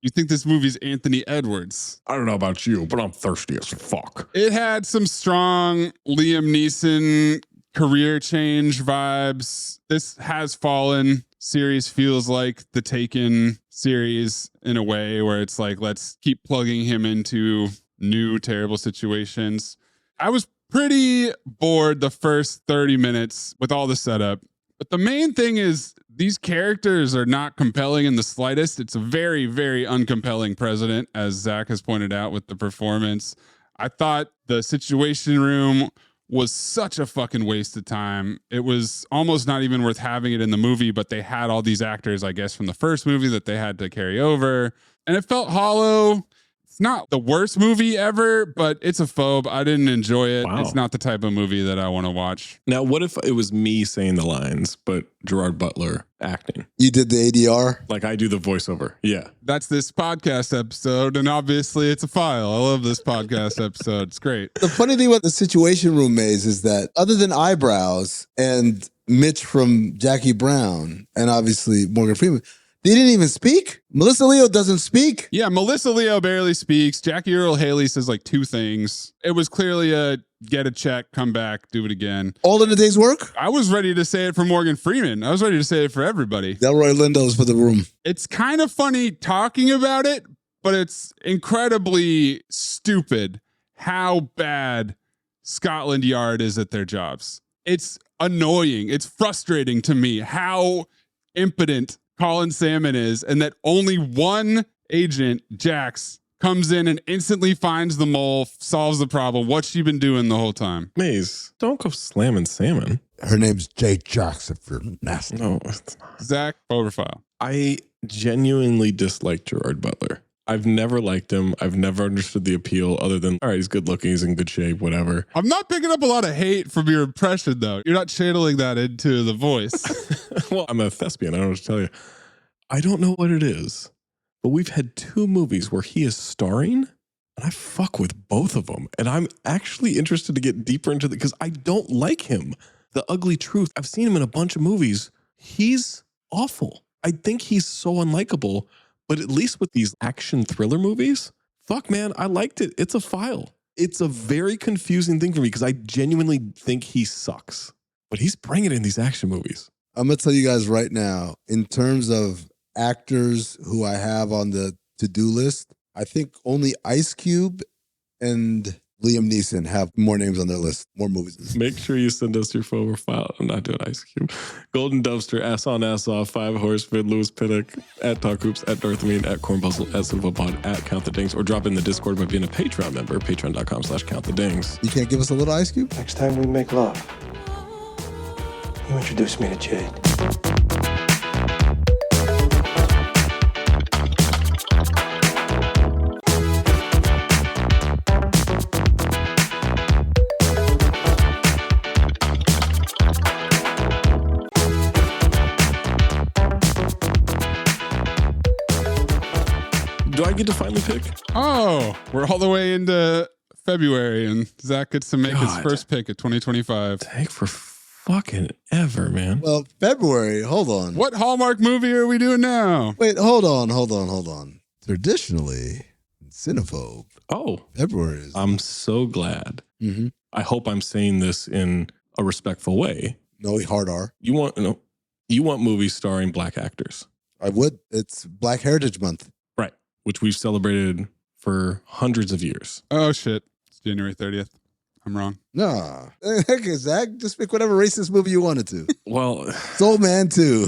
E: You think this movie's Anthony Edwards?
D: I don't know about you, but I'm thirsty as fuck.
E: It had some strong Liam Neeson career change vibes. This Has Fallen series feels like the Taken series in a way where it's like, let's keep plugging him into new terrible situations. I was pretty bored the first 30 minutes with all the setup. But the main thing is these characters are not compelling in the slightest. It's a very, very uncompelling president, as Zach has pointed out with the performance. I thought the Situation Room was such a fucking waste of time. It was almost not even worth having it in the movie, but they had all these actors, I guess, from the first movie that they had to carry over. And it felt hollow. It's not the worst movie ever, but it's a phobe. I didn't enjoy it.
D: Wow.
E: It's not the type of movie that I want to watch.
D: Now, what if it was me saying the lines, but Gerard Butler acting?
F: You did the ADR?
D: Like I do the voiceover. Yeah.
E: That's this podcast episode, and obviously it's a file. I love this podcast episode. It's great.
F: The funny thing about the Situation Room, Maze, is that other than eyebrows and Mitch from Jackie Brown and obviously Morgan Freeman, they didn't even speak. Melissa Leo doesn't speak.
E: Yeah, Melissa Leo barely speaks. Jackie Earle Haley says like two things. It was clearly a get a check, come back, do it again.
F: All in a day's work?
E: I was ready to say it for Morgan Freeman. I was ready to say it for everybody.
F: Delroy Lindo's for the room.
E: It's kind of funny talking about it, but it's incredibly stupid how bad Scotland Yard is at their jobs. It's annoying. It's frustrating to me how impotent Colin Salmon is, and that only one agent, Jax, comes in and instantly finds the mole, solves the problem. What's she been doing the whole time?
D: Maze, don't go slamming Salmon.
F: Her name's Jay Jax if you're nasty.
D: No, it's not.
E: Zach, profile.
D: I genuinely dislike Gerard Butler. I've never liked him. I've never understood the appeal other than, all right, he's good looking, he's in good shape, whatever.
E: I'm not picking up a lot of hate from your impression, though. You're not channeling that into the voice.
D: Well, I'm a thespian. I don't know what to tell you. I don't know what it is, but we've had two movies where he is starring, and I fuck with both of them. And I'm actually interested to get deeper into it because I don't like him. The Ugly Truth. I've seen him in a bunch of movies. He's awful. I think he's so unlikable. But at least with these action thriller movies, fuck, man, I liked it. It's a file. It's a very confusing thing for me because I genuinely think he sucks. But he's bringing in these action movies.
F: I'm going to tell you guys right now, in terms of actors who I have on the to-do list, I think only Ice Cube and Liam Neeson have more names on their list, more movies.
D: Make sure you send us your phone profile. I'm not doing Ice Cube. Golden Dumpster, Ass on, Ass off, 5 Horsemen, Louis Pinnock, at Talk Hoops, at Darth Amin, at Cornpuzzle, at Cinephobe, at Count the Dings, or drop in the Discord by being a Patreon member, patreon.com/countthedings.
F: You can't give us a little Ice Cube?
J: Next time we make love, you introduce me to Jade.
D: Do I get to finally pick?
E: Oh, we're all the way into February, and Zach gets to make his
D: God.
E: first pick of 2025.
D: Take for fucking ever, man.
F: Well, February, hold on.
E: What Hallmark movie are we doing now?
F: Wait, hold on. Traditionally, Cinephobe.
D: Oh.
F: February is.
D: I'm so glad.
F: Mm-hmm.
D: I hope I'm saying this in a respectful way.
F: No, hard R.
D: You want movies starring black actors.
F: I would. It's Black Heritage Month.
D: Right. Which we've celebrated for hundreds of years.
E: Oh, shit. It's January 30th. I'm wrong.
F: Nah. Heck, Zach, just pick whatever racist movie you wanted to.
D: Well,
F: Soul Man 2.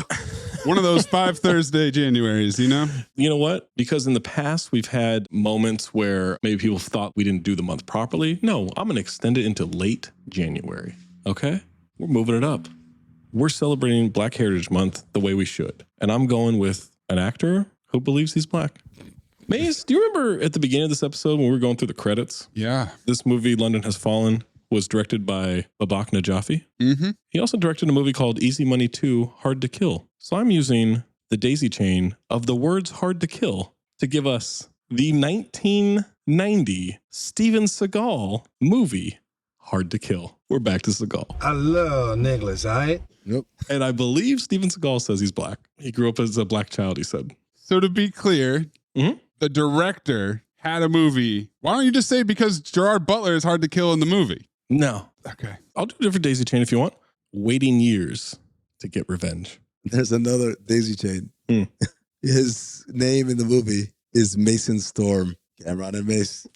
E: One of those 5 Thursday Januaries, you know?
D: You know what? Because in the past, we've had moments where maybe people thought we didn't do the month properly. No, I'm going to extend it into late January. Okay? We're moving it up. We're celebrating Black Heritage Month the way we should. And I'm going with an actor who believes he's black. Maze, do you remember at the beginning of this episode when we were going through the credits?
E: Yeah.
D: This movie, London Has Fallen, was directed by Babak Najafi.
E: Mm-hmm.
D: He also directed a movie called Easy Money 2, Hard to Kill. So I'm using the daisy chain of the words Hard to Kill to give us the 1990 Steven Seagal movie, Hard to Kill. We're back to Seagal.
K: I love Nicholas, all right?
F: Yep.
D: And I believe Steven Seagal says he's black. He grew up as a black child, he said.
E: So to be clear, the director had a movie. Why don't you just say because Gerard Butler is hard to kill in the movie?
D: No.
E: Okay.
D: I'll do a different daisy chain if you want. Waiting years to get revenge.
F: There's another daisy chain. His name in the movie is Mason Storm. Cameron and Mace.